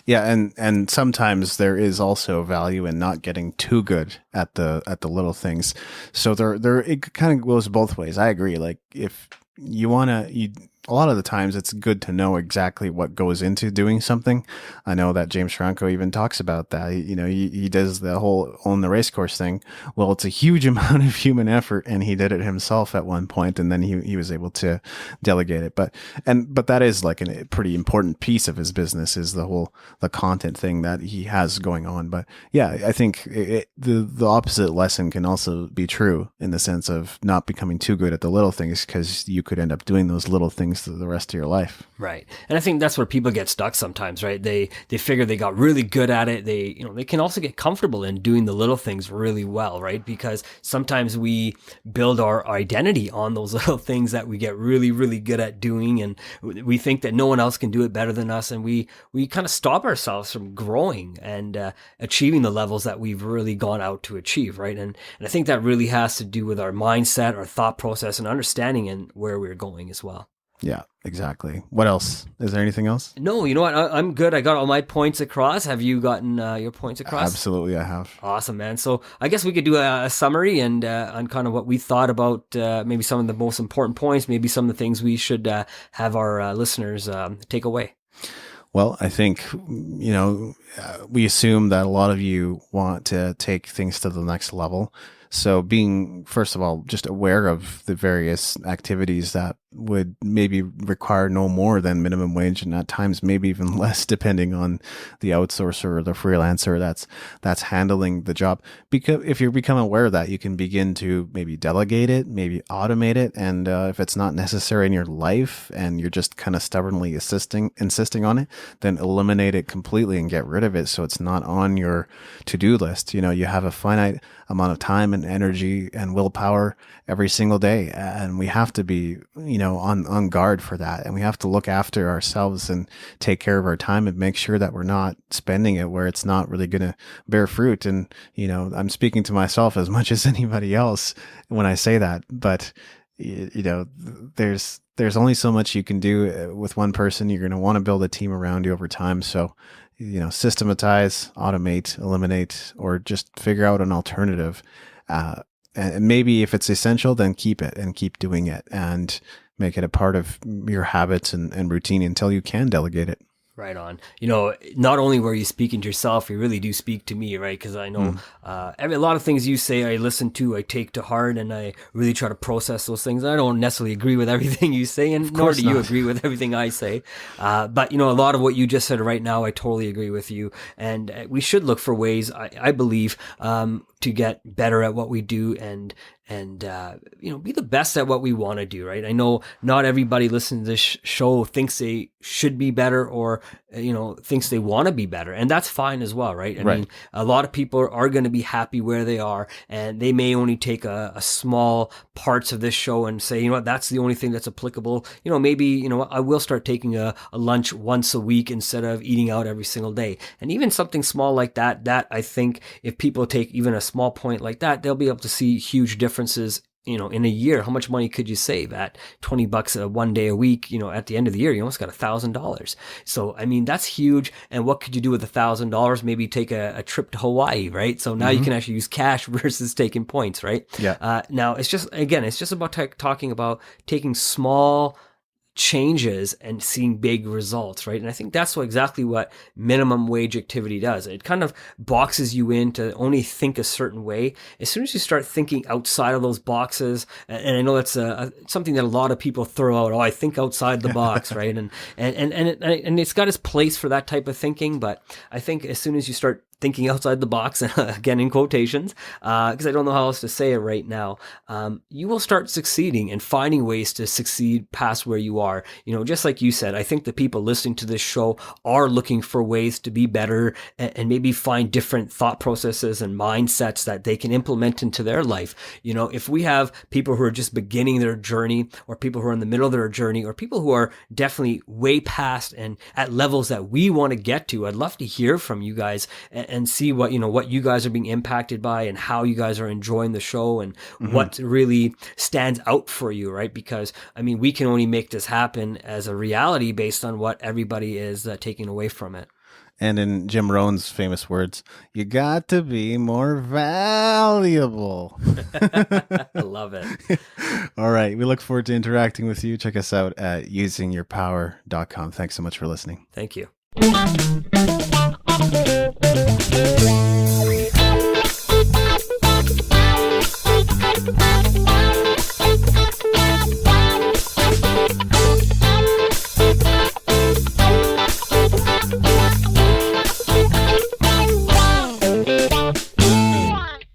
Yeah, and sometimes there is also value in not getting too good at the little things. So there it kind of goes both ways. I agree. Like if you want to, a lot of the times it's good to know exactly what goes into doing something. I know that James Franco even talks about that. He does the whole own the race course thing. Well, it's a huge amount of human effort, and he did it himself at one point, and then he was able to delegate it. But that is like a pretty important piece of his business, is the content thing that he has going on. But yeah, I think the opposite lesson can also be true, in the sense of not becoming too good at the little things, because you could end up doing those little things the rest of your life. Right. And I think that's where people get stuck sometimes, right? They figure they got really good at it. They can also get comfortable in doing the little things really well, right? Because sometimes we build our identity on those little things that we get really, really good at doing. And we think that no one else can do it better than us. And we kind of stop ourselves from growing and achieving the levels that we've really gone out to achieve, right? And I think that really has to do with our mindset, our thought process, and understanding and where we're going as well. Yeah, exactly. What else? Is there anything else? No, you know what? I'm good. I got all my points across. Have you gotten your points across? Absolutely, I have. Awesome, man. So I guess we could do a summary and on kind of what we thought about maybe some of the most important points, maybe some of the things we should have our listeners take away. Well, I think, we assume that a lot of you want to take things to the next level. So being, first of all, just aware of the various activities that would maybe require no more than minimum wage, and at times maybe even less, depending on the outsourcer or the freelancer that's handling the job. Because if you become aware of that, you can begin to maybe delegate it, maybe automate it. And if it's not necessary in your life and you're just kind of stubbornly insisting on it, then eliminate it completely and get rid of it, so it's not on your to-do list. You have a finite amount of time and energy and willpower every single day, and we have to be on guard for that, and we have to look after ourselves and take care of our time and make sure that we're not spending it where it's not really going to bear fruit. And I'm speaking to myself as much as anybody else when I say that, but there's only so much you can do with one person. You're going to want to build a team around you over time. So systematize, automate, eliminate, or just figure out an alternative. And maybe if it's essential, then keep it and keep doing it and make it a part of your habits and routine until you can delegate it. Right on. Not only were you speaking to yourself, you really do speak to me, right? Because I know a lot of things you say, I listen to, I take to heart, and I really try to process those things. I don't necessarily agree with everything you say, and nor do you agree with everything I say. But a lot of what you just said right now, I totally agree with you. And we should look for ways, I believe, to get better at what we do and be the best at what we want to do, right? I know not everybody listening to this show thinks they should be better or, thinks they want to be better. And that's fine as well, right? I mean, a lot of people are going to be happy where they are, and they may only take a small parts of this show and say, that's the only thing that's applicable. Maybe, I will start taking a lunch once a week instead of eating out every single day. And even something small like that I think if people take even a small point like that, they'll be able to see huge differences in a year. How much money could you save at $20 one day a week? At the end of the year, you almost got $1,000. So, I mean, that's huge. And what could you do with $1,000? Maybe take a trip to Hawaii, right? So now you can actually use cash versus taking points, right? Yeah. Now it's just about talking about taking small changes and seeing big results, right? And I think that's exactly what minimum wage activity does. It kind of boxes you in to only think a certain way. As soon as you start thinking outside of those boxes, and I know that's something that a lot of people throw out. Oh, I think outside the box, right? And it's got its place for that type of thinking. But I think as soon as you start thinking outside the box, again in quotations, because I don't know how else to say it right now, you will start succeeding and finding ways to succeed past where you are. Just like you said, I think the people listening to this show are looking for ways to be better and maybe find different thought processes and mindsets that they can implement into their life. If we have people who are just beginning their journey, or people who are in the middle of their journey, or people who are definitely way past and at levels that we want to get to, I'd love to hear from you guys and see what you guys are being impacted by and how you guys are enjoying the show and what really stands out for you, right? Because I mean, we can only make this happen as a reality based on what everybody is taking away from it. And in Jim Rohn's famous words, you got to be more valuable. I love it. All right. We look forward to interacting with you. Check us out at usingyourpower.com. Thanks so much for listening. Thank you.